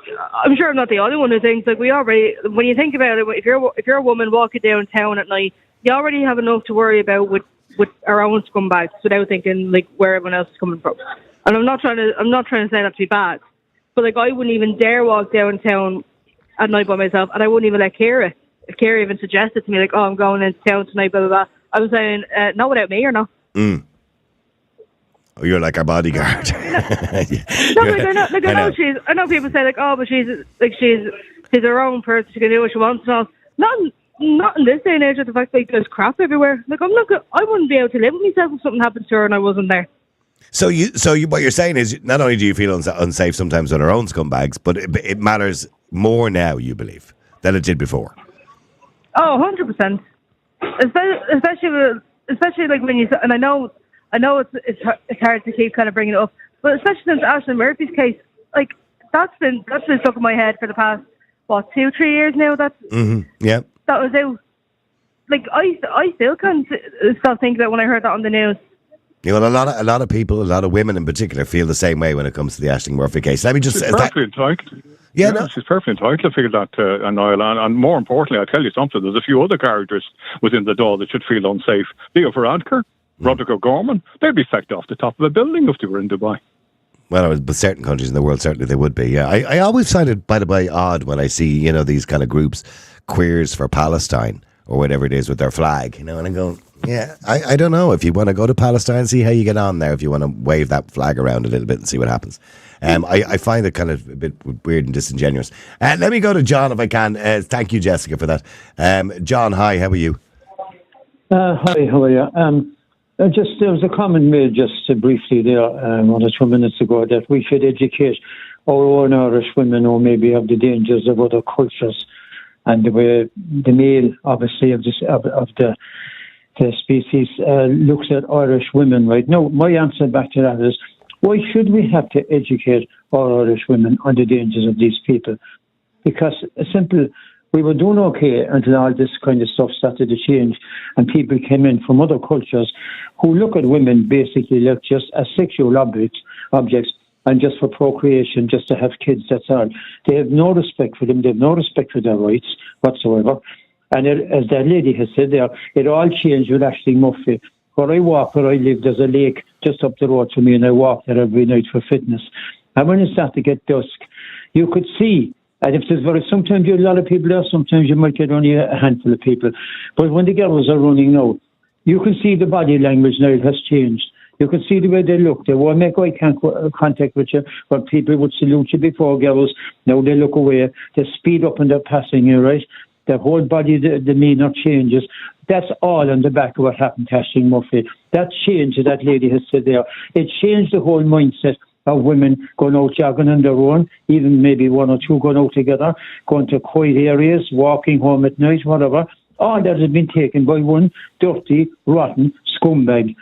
I'm sure I'm not the only one who thinks, like, when you think about it, if you're a woman walking downtown at night, you already have enough to worry about with our own scumbags without thinking, like, where everyone else is coming from. And I'm not trying to say that to be bad, but like I wouldn't even dare walk downtown at night by myself, and I wouldn't even let Ciara. If Ciara even suggested to me, like, oh, I'm going into town tonight, blah blah blah, I was saying, not without me or no. Oh, you're like our bodyguard. No, like I know people say like, oh, but she's her own person, she can do what she wants and all. Not in this day and age with the fact that there's crap everywhere. Like I wouldn't be able to live with myself if something happened to her and I wasn't there. So what you're saying is not only do you feel unsafe sometimes with our own scumbags, but it matters more now, you believe, than it did before. Oh, 100%. Especially like when you, and I know it's hard to keep kind of bringing it up, but especially since Ashton Murphy's case, like that's been stuck in my head for the past 2-3 years now. Yeah. That was out. like I still can't stop thinking about when I heard that on the news. Yeah, well, a lot of people, a lot of women in particular, feel the same way when it comes to the Aisling Murphy case. Let me just. She's perfectly entitled. Yeah, no. She's perfectly entitled to feel that, Niall. And more importantly, I tell you something. There's a few other characters within the Dáil that should feel unsafe. Leo Varadkar, Roderick O'Gorman, they'd be fecked off the top of a building if they were in Dubai. Well, with certain countries in the world, certainly they would be. Yeah, I always find it, by the way, odd when I see these kind of groups, Queers for Palestine or whatever it is with their flag. And I'm going, yeah, I don't know if you want to go to Palestine, see how you get on there. If you want to wave that flag around a little bit and see what happens. I find it kind of a bit weird and disingenuous. Let me go to John if I can. Thank you, Jessica, for that. John, hi, how are you? Hi, how are you? There was a comment made just briefly there 1 or 2 minutes ago that we should educate our own Irish women who maybe have the dangers of other cultures and the way the male, obviously, of the species looks at Irish women right now. My answer back to that is, why should we have to educate our Irish women on the dangers of these people? Because we were doing okay until all this kind of stuff started to change and people came in from other cultures who look at women basically like just as sexual objects and just for procreation, just to have kids, that's all. They have no respect for them. They have no respect for their rights whatsoever. And as that lady has said there, it all changed with Aisling Murphy. Where I live, there's a lake just up the road from me, and I walk there every night for fitness. And when it started to get dusk, you could see, and if there's sometimes you have a lot of people there, sometimes you might get only a handful of people. But when the girls are running now, you can see the body language now, it has changed. You can see the way they look. They won't make eye contact with you, but people would salute you before, girls. Now they look away. They speed up and they're passing you, right? Their whole body, the demeanour changes. That's all on the back of what happened to Aisling Murphy. That change that lady has said there, it changed the whole mindset of women going out jogging on their own, even maybe 1 or 2 going out together, going to quiet areas, walking home at night, whatever. All that has been taken by one dirty, rotten scumbag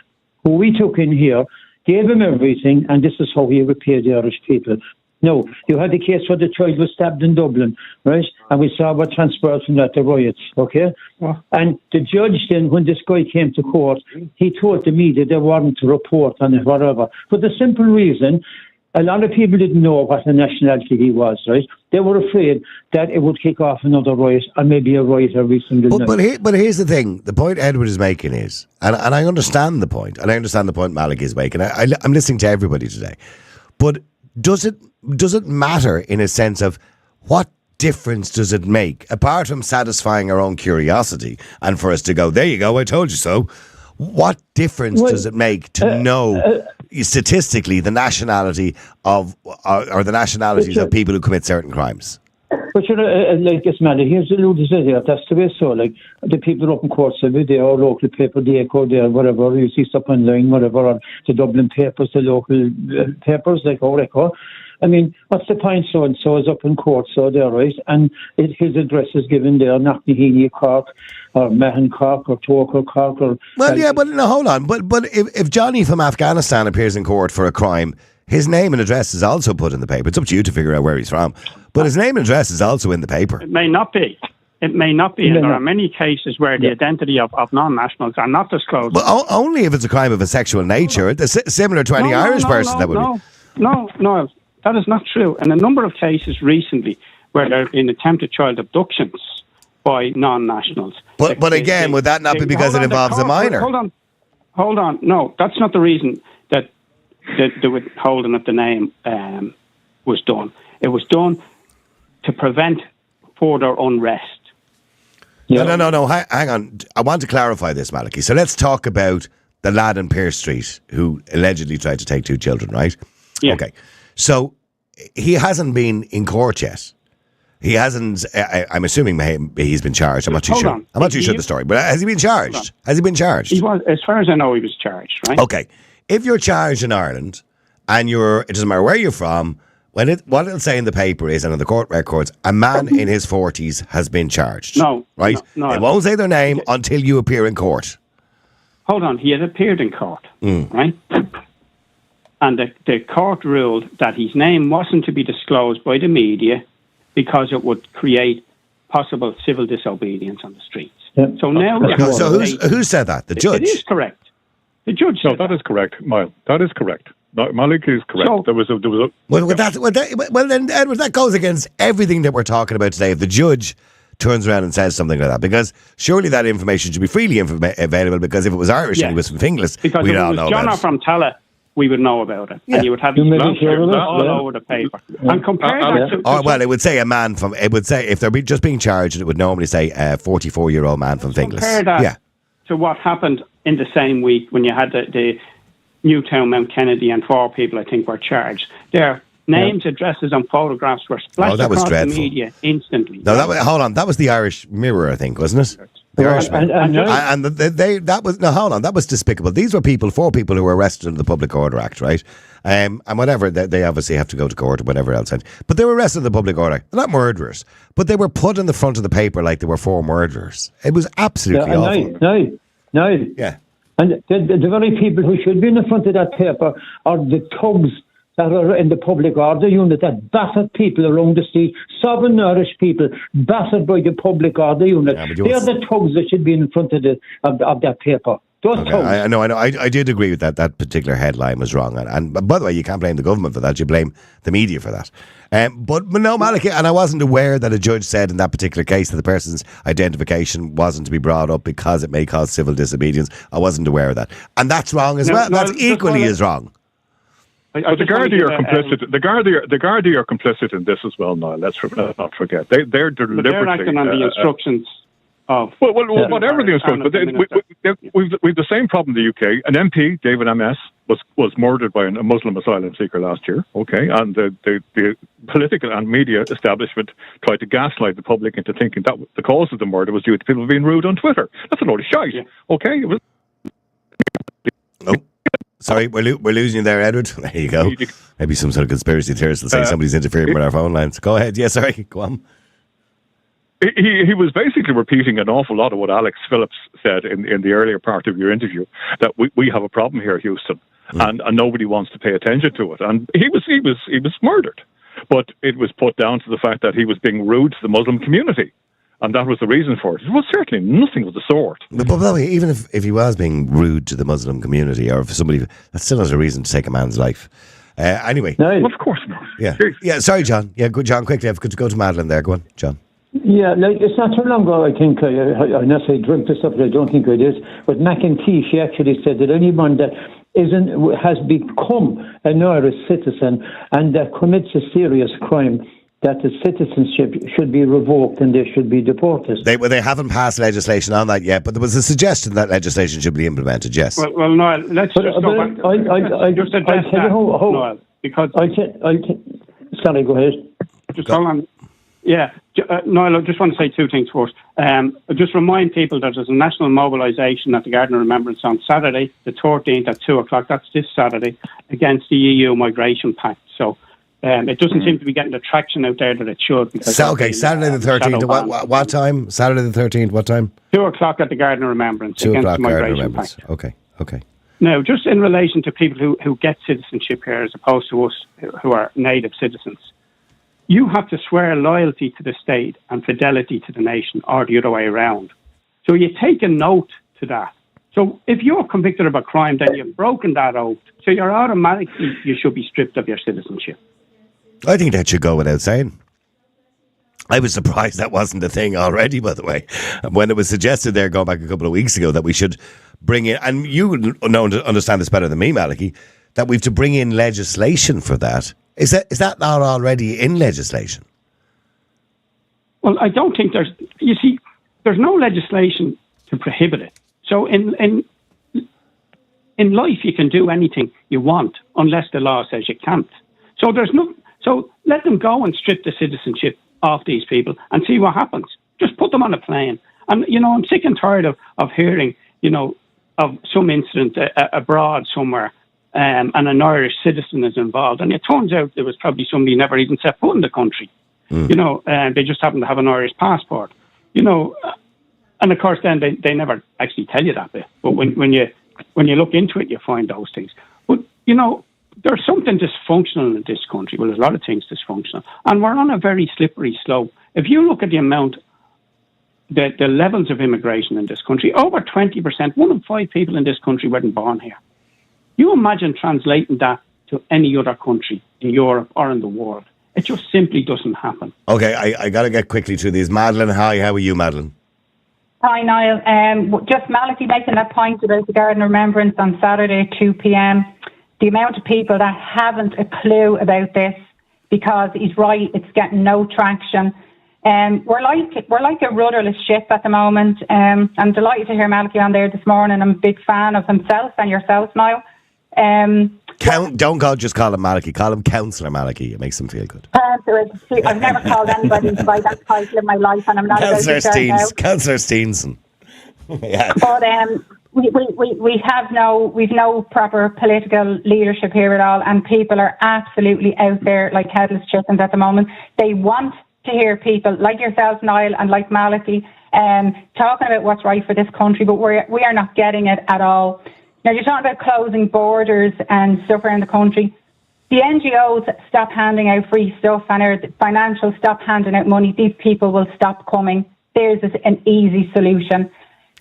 who we took in here, gave him everything, and this is how he repaid the Irish people. No, you had the case where the child was stabbed in Dublin, right? And we saw what transpired from that, the riots, okay? Yeah. And the judge then, when this guy came to court, he told the media they wanted to report on it, whatever. For the simple reason, a lot of people didn't know what the nationality he was, right? They were afraid that it would kick off another riot, or maybe a riot every single night. But here's the thing. The point Edward is making is, and I understand the point, and I understand the point Malik is making. I'm listening to everybody today. But does it matter in a sense of what difference does it make, apart from satisfying our own curiosity and for us to go, there you go, I told you so? What difference does it make to know statistically the nationality of or the nationalities of people who commit certain crimes? But like this man, here's the Lord says here, that's the way. So, like the people up in courts every day, or local paper, the Echo there, whatever, you see stuff online, whatever, or the Dublin papers, the local papers, like our Echo. I mean, what's the point? So and so is up in court, so there, right? And his address is given there, Knocknaheeny, Cork, or Mahon, Cork, or Torquay, Cork, or. Well, yeah, but no, hold on. But if Johnny from Afghanistan appears in court for a crime, his name and address is also put in the paper. It's up to you to figure out where he's from. But his name and address is also in the paper. It may not be. It may not be. And there are many cases where the identity of non-nationals are not disclosed. But only if it's a crime of a sexual nature. Similar to any Irish person that would be. No, that is not true. And a number of cases recently where there have been attempted child abductions by non-nationals. But again, would that not be because it involves a minor? Hold on. No, that's not the reason that the withholding of the name was done. It was done to prevent further unrest. Yeah. No. Hang on. I want to clarify this, Malachy. So let's talk about the lad in Pearse Street who allegedly tried to take 2 children, right? Yeah. Okay. So he hasn't been in court yet. He hasn't. I'm assuming he's been charged. I'm not too sure. I'm not too sure of the story. But has he been charged? Has he been charged? He was, as far as I know, he was charged. Right? Okay. If you're charged in Ireland and it doesn't matter where you're from, what it'll say in the paper is, and in the court records, a man in his 40s has been charged. No. Right? No. It won't say their name until you appear in court. Hold on. He had appeared in court, right? And the court ruled that his name wasn't to be disclosed by the media because it would create possible civil disobedience on the streets. Yeah. So now... No, so who said that? The judge? It is correct. The judge said that is correct, Niall. That is correct. Malik is correct. So, there was a Well, then, Edward, that goes against everything that we're talking about today. If the judge turns around and says something like that, because surely that information should be freely available, because if it was Irish and he was from Finglas, because we'd if all it know was John about it. from Tala, we would know about it. Yeah. And you would have all over the paper. And compare that to... Oh, well, it would say it would say, if they're just being charged, it would normally say a 44-year-old man from Finglas. Compare that to what happened in the same week when you had the Newtown Mount Kennedy and 4 people, I think, were charged. Their names, addresses and photographs were splashed across the media instantly. No, hold on. That was the Irish Mirror, I think, wasn't it? The Irish that was despicable. These were 4 people who were arrested under the Public Order Act, right? And whatever, they obviously have to go to court or whatever else. But they were arrested under the Public Order Act. They're not murderers, but they were put in the front of the paper like they were 4 murderers. It was absolutely awful. No. Yeah. And the very people who should be in the front of that paper are the thugs that are in the public order unit that battered people around the street, sovereign Irish people battered by the public order unit. Yeah, they're the thugs that should be in front of that paper. Those thugs. I know. I did agree with that. That particular headline was wrong. And by the way, you can't blame the government for that. You blame the media for that. But no, Malik, and I wasn't aware that a judge said in that particular case that the person's identification wasn't to be brought up because it may cause civil disobedience. I wasn't aware of that. And that's wrong as well. That's equally as wrong. But the Gardaí are complicit. The Gardaí are complicit in this as well. Now, let's not forget they're deliberately. They're acting on the instructions of. Well, whatever the instructions. But we've the same problem in the UK. An MP, David MS, was murdered by a Muslim asylum seeker last year. Okay, and the political and media establishment tried to gaslight the public into thinking that the cause of the murder was due to people being rude on Twitter. That's a load of shite. Yeah. Okay. It was. Oh. Sorry, we're losing you there, Edward. There you go. Maybe some sort of conspiracy theorist will say somebody's interfering with our phone lines. Go ahead. Yeah, sorry. Go on. He was basically repeating an awful lot of what Alex Phillips said in the earlier part of your interview, that we have a problem here, Houston, and nobody wants to pay attention to it. And he was murdered, but it was put down to the fact that he was being rude to the Muslim community. And that was the reason for it. It was certainly nothing of the sort. But by the way, even if he was being rude to the Muslim community, or if somebody, that still has a reason to take a man's life. Anyway. No, of course not. Yeah. Yeah, sorry, John. Yeah, good, John, quickly. I've got to go to Madeline there. Go on, John. Yeah, it's not too long ago, I think, I not say drink this up, but I don't think it is, but McEntee, she actually said that anyone that has become an Irish citizen and that commits a serious crime, that the citizenship should be revoked and they should be deported. They haven't passed legislation on that yet, but there was a suggestion that legislation should be implemented, yes. Well Niall, let's just go back. Just address that, Niall, because... Sorry, go ahead. Hold on. Yeah, Niall, I just want to say 2 things first. Just remind people that there's a national mobilisation at the Garden of Remembrance on Saturday, the 13th at 2 o'clock, that's this Saturday, against the EU Migration Pact. So it doesn't seem to be getting the traction out there that it should. Okay, Saturday the 13th, what time? Saturday the 13th, what time? 2 o'clock at the Garden of Remembrance 2 against o'clock the Migration Pact. Okay. Now, just in relation to people who get citizenship here as opposed to us who are native citizens, you have to swear loyalty to the state and fidelity to the nation, or the other way around. So you take a note to that. So if you're convicted of a crime, then you've broken that oath. So you're automatically, you should be stripped of your citizenship. I think that should go without saying. I was surprised that wasn't a thing already, by the way. When it was suggested there, going back a couple of weeks ago, that we should bring in, and you understand this better than me, Malachy, that we have to bring in legislation for that. Is that not already in legislation? Well, I don't think there's no legislation to prohibit it. So in life, you can do anything you want unless the law says you can't. So so let them go and strip the citizenship off these people and see what happens. Just put them on a plane. And, I'm sick and tired of hearing, of some incident abroad somewhere, and an Irish citizen is involved. And it turns out there was probably somebody never even set foot in the country. They just happen to have an Irish passport. And of course then they never actually tell you that bit. But when you look into it, you find those things. But, there's something dysfunctional in this country. Well, there's a lot of things dysfunctional. And we're on a very slippery slope. If you look at the amount the levels of immigration in this country, over 20%, 1 in 5 people in this country weren't born here. You imagine translating that to any other country in Europe or in the world. It just simply doesn't happen. Okay, I got to get quickly through these. Madeline, hi, how are you, Madeline? Hi, Niall. Just Malachy making that point about the Garden of Remembrance on Saturday at 2 p.m. The amount of people that haven't a clue about this, because he's right, it's getting no traction. We're like a rudderless ship at the moment. I'm delighted to hear Malachy on there this morning. I'm a big fan of himself and yourself, Niall. Don't just call him Malachy. Call him Councillor Malachy. It makes him feel good. I've never called anybody by that title in my life, and I'm not Councillor about to start now. Councillor Steenson. Yeah. But we've no proper political leadership here at all, and people are absolutely out there like headless chickens at the moment. They want to hear people like yourself, Niall, and like Malachy, talking about what's right for this country, but we are not getting it at all. Now, you're talking about closing borders and stuff around the country. The NGOs stop handing out free stuff, and our financials stop handing out money. These people will stop coming. There's an easy solution.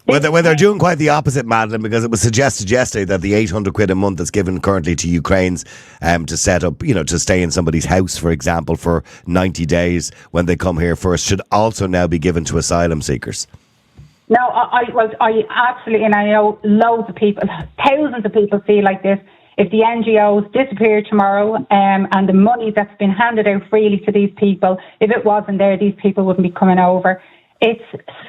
Well, they're doing quite the opposite, Madeline, because it was suggested yesterday that the 800 quid a month that's given currently to Ukrainians to set up, to stay in somebody's house, for example, for 90 days when they come here first, should also now be given to asylum seekers. No, I absolutely, and I know loads of people, thousands of people feel like this. If the NGOs disappear tomorrow and the money that's been handed out freely to these people, if it wasn't there, these people wouldn't be coming over. It's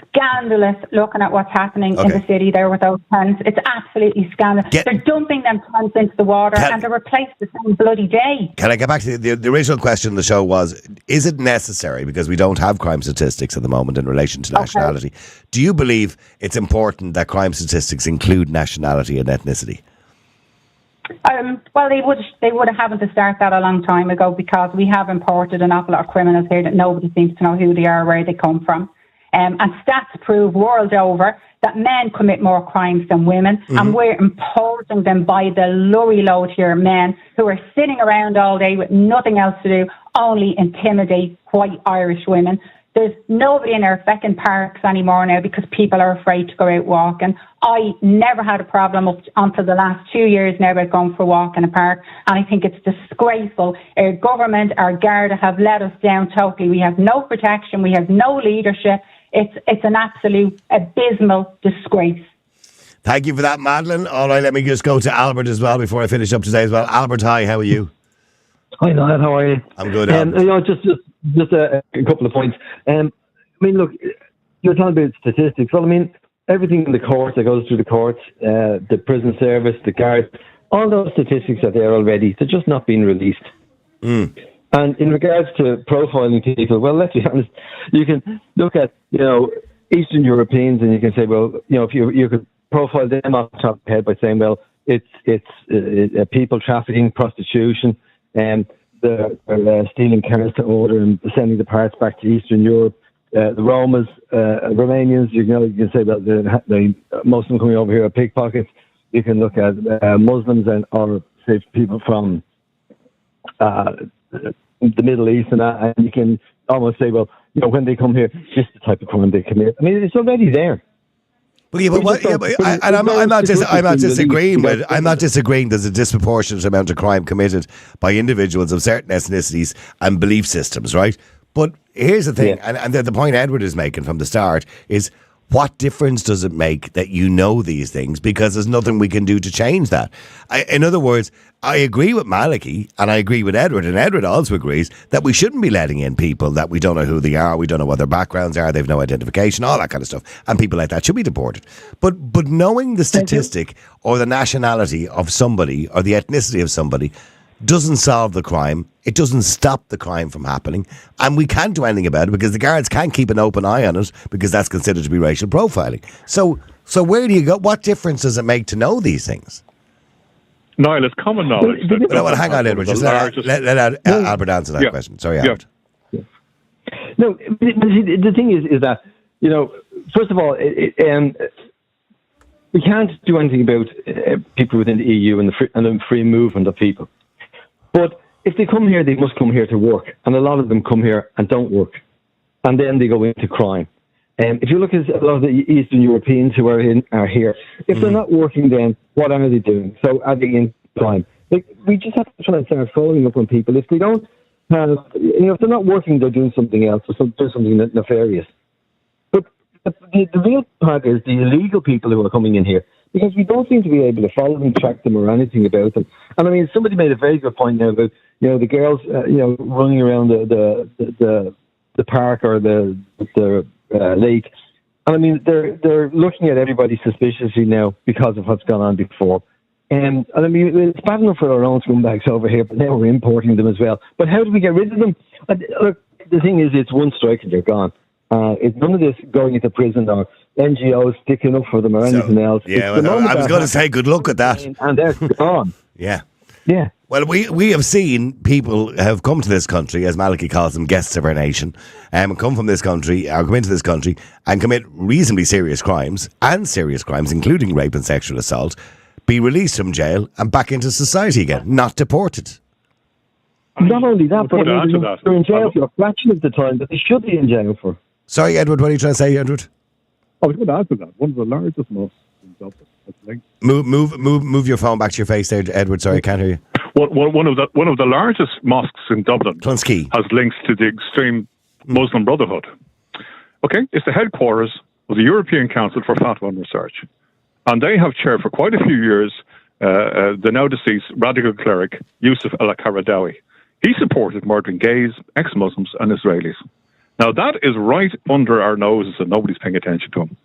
scandalous looking at what's happening in the city there with those tents. It's absolutely scandalous. They're dumping them tents into the water and they're replaced the same bloody day. Can I get back to the original question of the show was, is it necessary, because we don't have crime statistics at the moment in relation to nationality, do you believe it's important that crime statistics include nationality and ethnicity? Well, they would have happened to start that a long time ago, because we have imported an awful lot of criminals here that nobody seems to know who they are or where they come from. And stats prove world over that men commit more crimes than women, and we're imposing them by the lorry load here, men who are sitting around all day with nothing else to do, only intimidate white Irish women. There's nobody in our feckin' parks anymore now because people are afraid to go out walking. I never had a problem up until the last 2 years now about going for a walk in a park, and I think it's disgraceful. Our government, our Garda have let us down totally. We have no protection, we have no leadership. It's an absolute abysmal disgrace. Thank you for that, Madeline. All right, let me just go to Albert as well before I finish up today as well. Albert, hi, how are you? Hi, Niall, how are you? I'm good. Just a couple of points. Look, you're talking about statistics. Well, everything in the courts that goes through the courts, the prison service, the guards, all those statistics are there already. They're just not being released. And in regards to profiling people, well, let's be honest, you can look at, Eastern Europeans and you can say, well, if you could profile them off the top of the head by saying, well, it's people trafficking, prostitution, and they're stealing cars to order and sending the parts back to Eastern Europe. The Romas, Romanians, you can say that most of them coming over here are pickpockets. You can look at Muslims or say people from the Middle East and that, and you can almost say, well, when they come here, this is the type of crime they commit. It's already there. I'm not disagreeing there's a disproportionate amount of crime committed by individuals of certain ethnicities and belief systems, right? But here's the thing, and the point Edward is making from the start is, what difference does it make that you know these things? Because there's nothing we can do to change that. In other words, I agree with Malachy and I agree with Edward, and Edward also agrees that we shouldn't be letting in people that we don't know who they are, we don't know what their backgrounds are, they've no identification, all that kind of stuff. And people like that should be deported. But knowing the statistic or the nationality of somebody or the ethnicity of somebody doesn't solve the crime. It doesn't stop the crime from happening, and we can't do anything about it because the guards can't keep an open eye on it because that's considered to be racial profiling. So where do you go? What difference does it make to know these things? Niall, it's common knowledge. Hang on, Edward. Just let Albert answer that question. Sorry, Albert. Yeah. No, the thing is that, first of all, we can't do anything about people within the EU and the free movement of people. But if they come here, they must come here to work. And a lot of them come here and don't work. And then they go into crime. If you look at a lot of the Eastern Europeans who are here, if they're not working, then what are they doing? So are they in crime? We just have to try and start following up on people. If they don't have, if they're not working, they're doing something else or doing something nefarious. But the real part is the illegal people who are coming in here, because we don't seem to be able to follow them, track them, or anything about them. And I mean, somebody made a very good point now about the girls running around the park or the lake. And I mean, they're looking at everybody suspiciously now because of what's gone on before. And I mean, it's bad enough for our own scumbags over here, but now we're importing them as well. But how do we get rid of them? Look, the thing is, it's one strike and they're gone. It's none of this going into prison or NGOs sticking up for them or anything else. Yeah, well, I was going to say good luck with that. And they're gone. Yeah. Yeah. Well, we have seen people have come to this country, as Malachi calls them, guests of our nation, come from this country, or come into this country and commit reasonably serious crimes, including rape and sexual assault, be released from jail and back into society again, not deported. Not only that, but they're in jail for a fraction of the time that they should be in jail for. Sorry, Edward, what are you trying to say, Edward? I was going to answer that. One of the largest mosques in Dublin. Move your phone back to your face there, Edward. Sorry, I can't hear you. One of the largest mosques in Dublin Clunsky has links to the extreme Muslim Brotherhood. Okay, it's the headquarters of the European Council for Fatwa and Research. And they have chaired for quite a few years the now deceased radical cleric Yusuf al-Qaradawi. He supported murdering gays, ex-Muslims and Israelis. Now that is right under our noses and nobody's paying attention to him.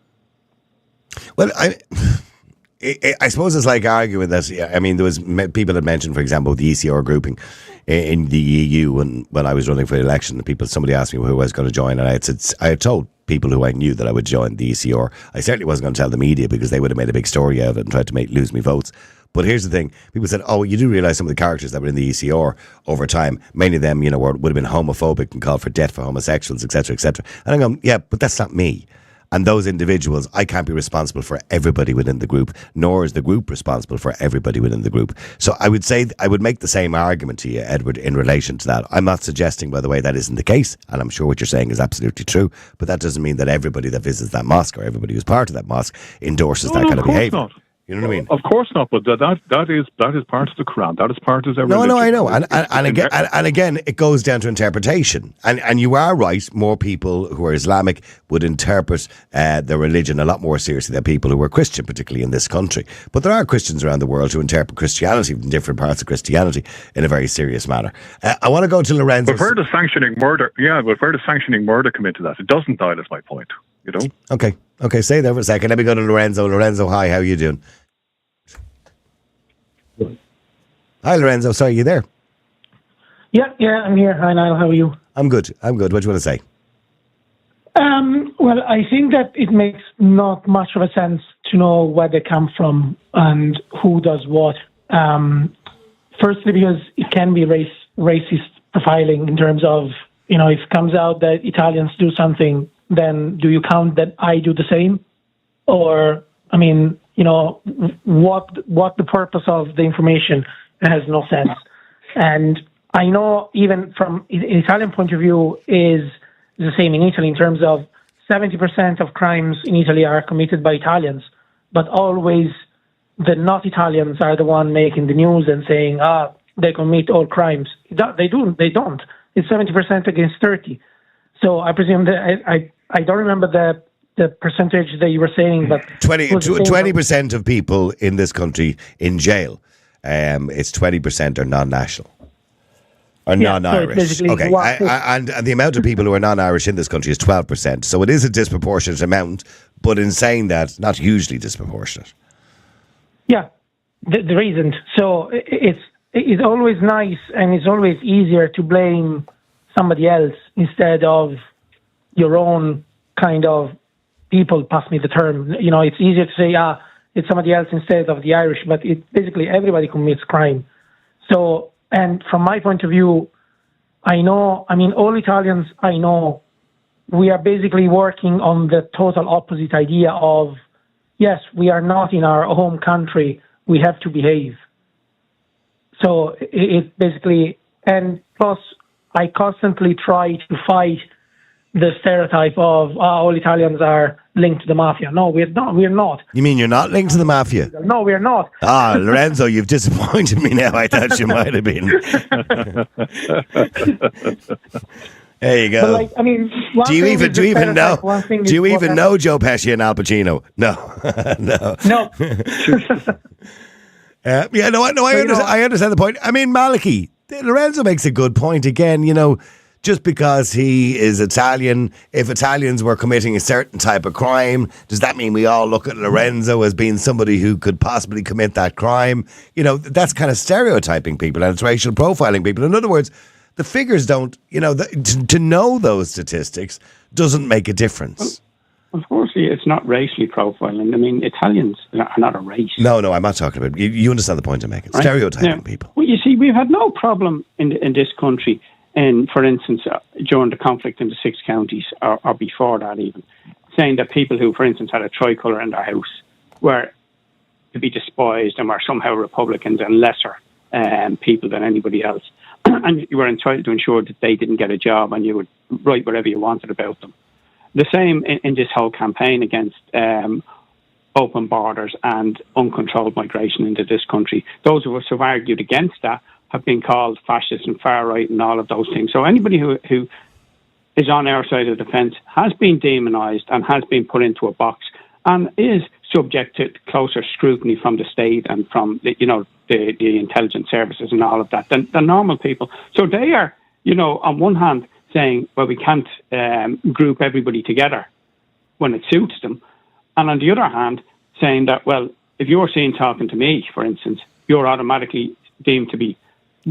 Well, I suppose it's like arguing that, I mean, there was people that mentioned, for example, the ECR grouping in the EU when I was running for the election. Somebody asked me who I was going to join, and I had told people who I knew that I would join the ECR. I certainly wasn't going to tell the media because they would have made a big story out of it and tried to lose me votes. But here's the thing. People said, oh, you do realise some of the characters that were in the ECR over time, many of them, would have been homophobic and called for death for homosexuals, etc., etc. And I'm going, yeah, but that's not me. And those individuals, I can't be responsible for everybody within the group, nor is the group responsible for everybody within the group. So I would say, I would make the same argument to you, Edward, in relation to that. I'm not suggesting, by the way, that isn't the case, and I'm sure what you're saying is absolutely true, but that doesn't mean that everybody that visits that mosque or everybody who's part of that mosque endorses that kind of behaviour. Not. You know what I mean? Of course not, but that is part of the Quran. That is part of their religion. No, I know. And again, it goes down to interpretation. And you are right, more people who are Islamic would interpret their religion a lot more seriously than people who are Christian, particularly in this country. But there are Christians around the world who interpret Christianity in different parts of Christianity in a very serious manner. I want to go to Lorenzo. But where does sanctioning murder come into that? It doesn't, Niall, is my point. Okay, stay there for a second. Let me go to Lorenzo. Lorenzo, hi, how are you doing? Hi, Lorenzo. Sorry, you there? Yeah, I'm here. Hi, Niall. How are you? I'm good. What do you want to say? Well, I think that it makes not much of a sense to know where they come from and who does what. Firstly, because it can be racist profiling in terms of, if it comes out that Italians do something, then do you count that I do the same? Or, what the purpose of the information has no sense. And I know even from an Italian point of view is the same in Italy in terms of 70% of crimes in Italy are committed by Italians, but always the not Italians are the one making the news and saying, they commit all crimes. They don't. It's 70% against 30. So I presume that I don't remember the percentage that you were saying, but 20% of people in this country in jail. It's 20% are non-national. Or non-Irish. Okay, and the amount of people who are non-Irish in this country is 12%. So it is a disproportionate amount, but in saying that, not hugely disproportionate. Yeah, there isn't. So it's always nice and it's always easier to blame somebody else instead of your own kind of people, pass me the term. It's easier to say, it's somebody else instead of the Irish, but basically everybody commits crime. So, and from my point of view, all Italians I know, we are basically working on the total opposite idea of, yes, we are not in our home country, we have to behave. So it basically, and plus I constantly try to fight the stereotype of all Italians are linked to the mafia. No, we're not. We're not. You mean you're not linked to the mafia? No, we're not. Ah, Lorenzo, you've disappointed me now. I thought you might have been. There you go. But like, I mean, do you even know? Do you even know Joe Pesci and Al Pacino? No, no, no. Yeah, no, I understand the point. I mean, Malachy, Lorenzo makes a good point again. You know, just because he is Italian, if Italians were committing a certain type of crime, does that mean we all look at Lorenzo as being somebody who could possibly commit that crime? You know, that's kind of stereotyping people, and it's racial profiling people. In other words, the figures don't, you know, to know those statistics doesn't make a difference. Well, unfortunately, it's not racially profiling. I mean, Italians are not a race. No, I'm not talking about it. You understand the point I'm making. Right? Stereotyping people. Well, you see, we've had no problem in this country, for instance, during the conflict in the 6 counties, or before that even, saying that people who, for instance, had a tricolour in their house were to be despised and were somehow Republicans and lesser people than anybody else. And you were entitled to ensure that they didn't get a job, and you would write whatever you wanted about them. The same in this whole campaign against open borders and uncontrolled migration into this country. Those of us who have argued against that have been called fascist and far right and all of those things. So anybody who is on our side of the fence has been demonised and has been put into a box and is subject to closer scrutiny from the state and from the intelligence services and all of that than normal people. So they are, on one hand saying, well, we can't group everybody together when it suits them. And on the other hand, saying that, well, if you're seen talking to me, for instance, you're automatically deemed to be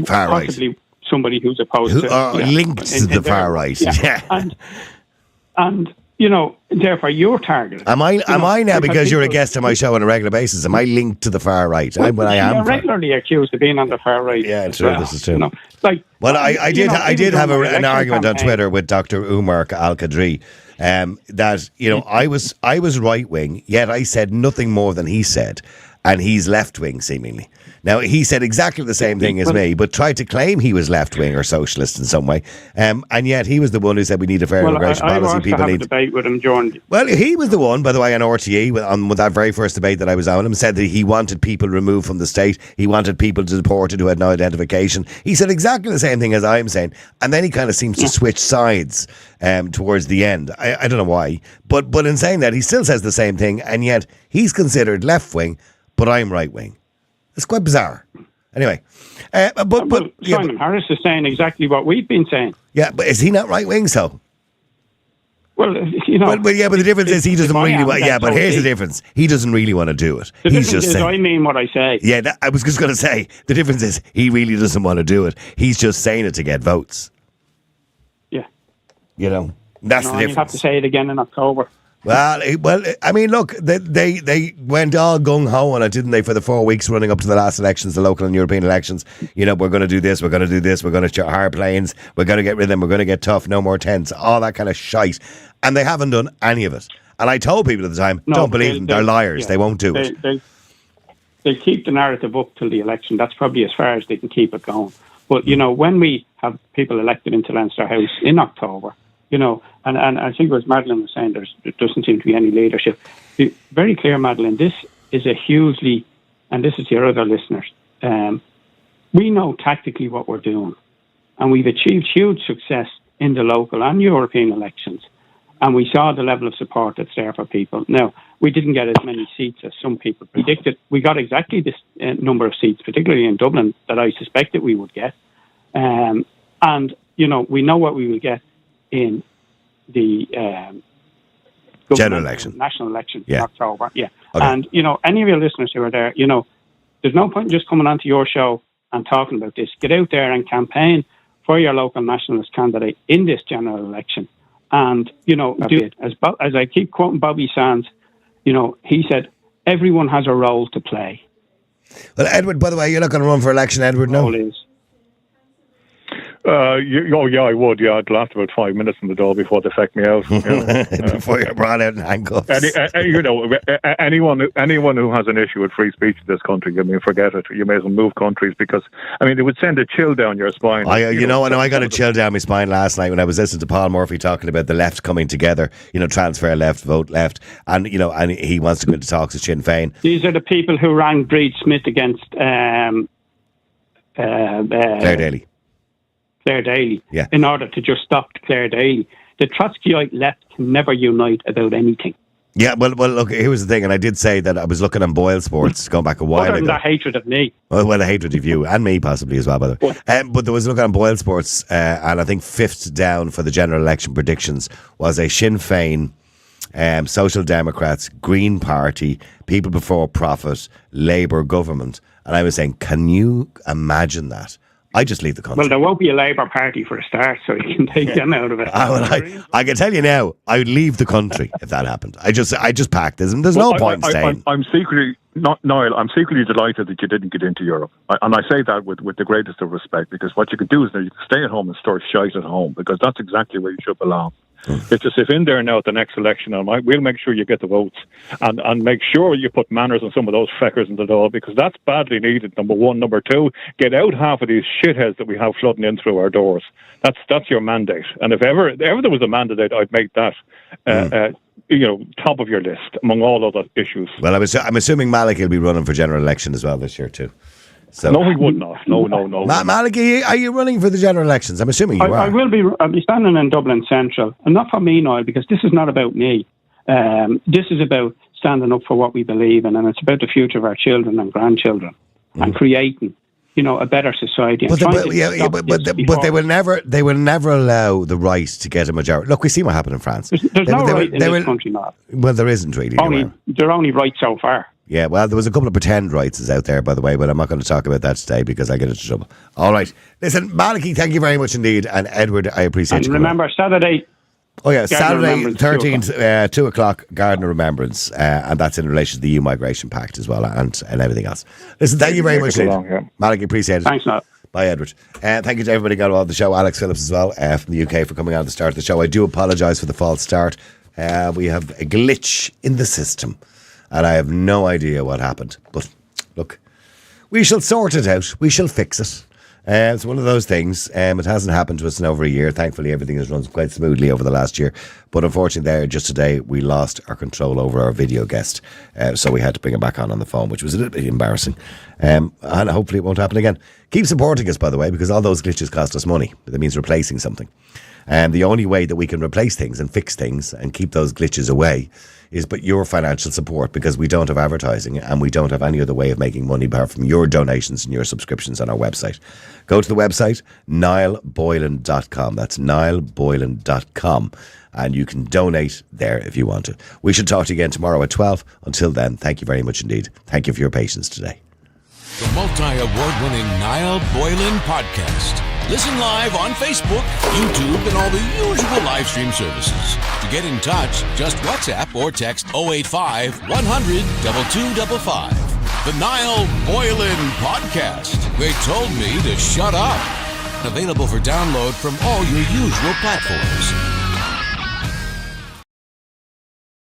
far possibly right. Somebody who's opposed to... linked to the far right. Yeah. And therefore you're targeted. Am I now, because you're a guest on my show on a regular basis, am I linked to the far right? I am. You're regularly accused of being on the far right. Yeah, true. Well. This is true. I did have an argument on Twitter with Dr. Umar Al-Qadri that I was right wing, yet I said nothing more than he said, and he's left wing seemingly. Now, he said exactly the same thing as me, but tried to claim he was left-wing or socialist in some way. And yet he was the one who said we need a fair immigration policy. People need a debate with him, John. Well, he was the one, by the way, on RTE, with that very first debate that I was on him, said that he wanted people removed from the state. He wanted people deported who had no identification. He said exactly the same thing as I'm saying. And then he kind of seems to switch sides towards the end. I don't know why. But in saying that, he still says the same thing, and yet he's considered left-wing, but I'm right-wing. It's quite bizarre. Anyway, Simon Harris is saying exactly what we've been saying. Yeah, but is he not right wing? So, well, but the difference is he doesn't really. But here's the difference: he doesn't really want to do it. He's just saying. I mean what I say. Yeah, I was just going to say the difference is he really doesn't want to do it. He's just saying it to get votes. Yeah, that's the difference. You have to say it again in October. Well, I mean, look, they went all gung-ho on it, didn't they, for the 4 weeks running up to the last elections, the local and European elections. We're going to do this, we're going to do this, we're going to hire planes, we're going to get rid of them, we're going to get tough, no more tents, all that kind of shite. And they haven't done any of it. And I told people at the time, don't believe them, they're liars, they won't do it. They keep the narrative up till the election. That's probably as far as they can keep it going. But, when we have people elected into Leinster House in October, and I think as Madeleine was saying, there doesn't seem to be any leadership. Be very clear, Madeleine, this is and this is your other listeners, we know tactically what we're doing, and we've achieved huge success in the local and European elections, and we saw the level of support that's there for people. Now, we didn't get as many seats as some people predicted. We got exactly this number of seats, particularly in Dublin, that I suspected we would get. And, we know what we will get in the general election, national election in October. Yeah. Okay. And, any of your listeners who are there, there's no point in just coming onto your show and talking about this. Get out there and campaign for your local nationalist candidate in this general election. And, do it. As I keep quoting Bobby Sands, he said, everyone has a role to play. Well, Edward, by the way, you're not going to run for election, Edward, no? I would. Yeah, I'd last about 5 minutes in the door before they feck me out. Before you're brought out in handcuffs. Anyone who has an issue with free speech in this country, I mean, forget it. You may as well move countries because, I mean, they would send a chill down your spine. I got a chill down my spine last night when I was listening to Paul Murphy talking about the left coming together. Transfer left, vote left, and and he wants to go into talks with Sinn Féin. These are the people who ran Breed Smith against Claire Daly. Claire Daly, yeah. In order to just stop Claire Daly. The Trotskyite left can never unite about anything. Yeah, well, look, here was the thing, and I did say that I was looking on Boyle Sports going back a while Other than ago. that hatred of me. Well, the hatred of you, and me possibly as well, by the way. But there was a look on Boyle Sports, and I think fifth down for the general election predictions was a Sinn Féin, Social Democrats, Green Party, People Before Profit, Labour government. And I was saying, can you imagine that? I just leave the country. Well, there won't be a Labour Party for a start, so you can take them out of it. I can tell you now, I would leave the country if that happened. I just packed this, and there's no point in staying. I'm secretly, Niall, I'm secretly delighted that you didn't get into Europe. And I say that with the greatest of respect, because what you can do is you can stay at home and store shite at home, because that's exactly where you should belong. It's just if in there now at the next election, and we'll make sure you get the votes and make sure you put manners on some of those feckers in the door, because that's badly needed, number one. Number two, get out half of these shitheads that we have flooding in through our doors. That's your mandate. And if ever there was a mandate, I'd make that top of your list among all other issues. Well, I'm assuming Malik will be running for general election as well this year too. So. No, he would not. No. Malik, are you running for the general elections? I'm assuming you are. I will be. I'll be standing in Dublin Central, and not for me, Niall, because this is not about me. This is about standing up for what we believe in, and it's about the future of our children and grandchildren, and creating, a better society. But they will never allow the right to get a majority. Look, we see what happened in France. There's no right in this country now. Well, there isn't really. They're only right so far. Yeah, well, there was a couple of pretend rights out there, by the way, but I'm not going to talk about that today because I get into trouble. All right. Listen, Maliki, thank you very much indeed. And Edward, I appreciate you. And remember, Saturday. Oh, yeah, Saturday, 13th, 2 o'clock, Garden of Remembrance. And that's in relation to the EU Migration Pact as well and everything else. Listen, thank you very much. Maliki, appreciate it. Thanks, Matt. Bye, Edward. Thank you to everybody who got on the show. Alex Phillips as well from the UK for coming on at the start of the show. I do apologise for the false start. We have a glitch in the system. And I have no idea what happened. But look, we shall sort it out. We shall fix it. It's one of those things. It hasn't happened to us in over a year. Thankfully, everything has run quite smoothly over the last year. But unfortunately, just today, we lost our control over our video guest. So we had to bring him back on the phone, which was a little bit embarrassing. And hopefully it won't happen again. Keep supporting us, by the way, because all those glitches cost us money. That means replacing something. And the only way that we can replace things and fix things and keep those glitches away is but your financial support, because we don't have advertising and we don't have any other way of making money apart from your donations and your subscriptions on our website. Go to the website, niallboylan.com. That's niallboylan.com. And you can donate there if you want to. We should talk to you again tomorrow at 12. Until then, thank you very much indeed. Thank you for your patience today. The multi-award-winning Niall Boylan Podcast. Listen live on Facebook, YouTube, and all the usual live stream services. To get in touch, just WhatsApp or text 085 100 2255. The Niall Boylan Podcast. They told me to shut up. Available for download from all your usual platforms.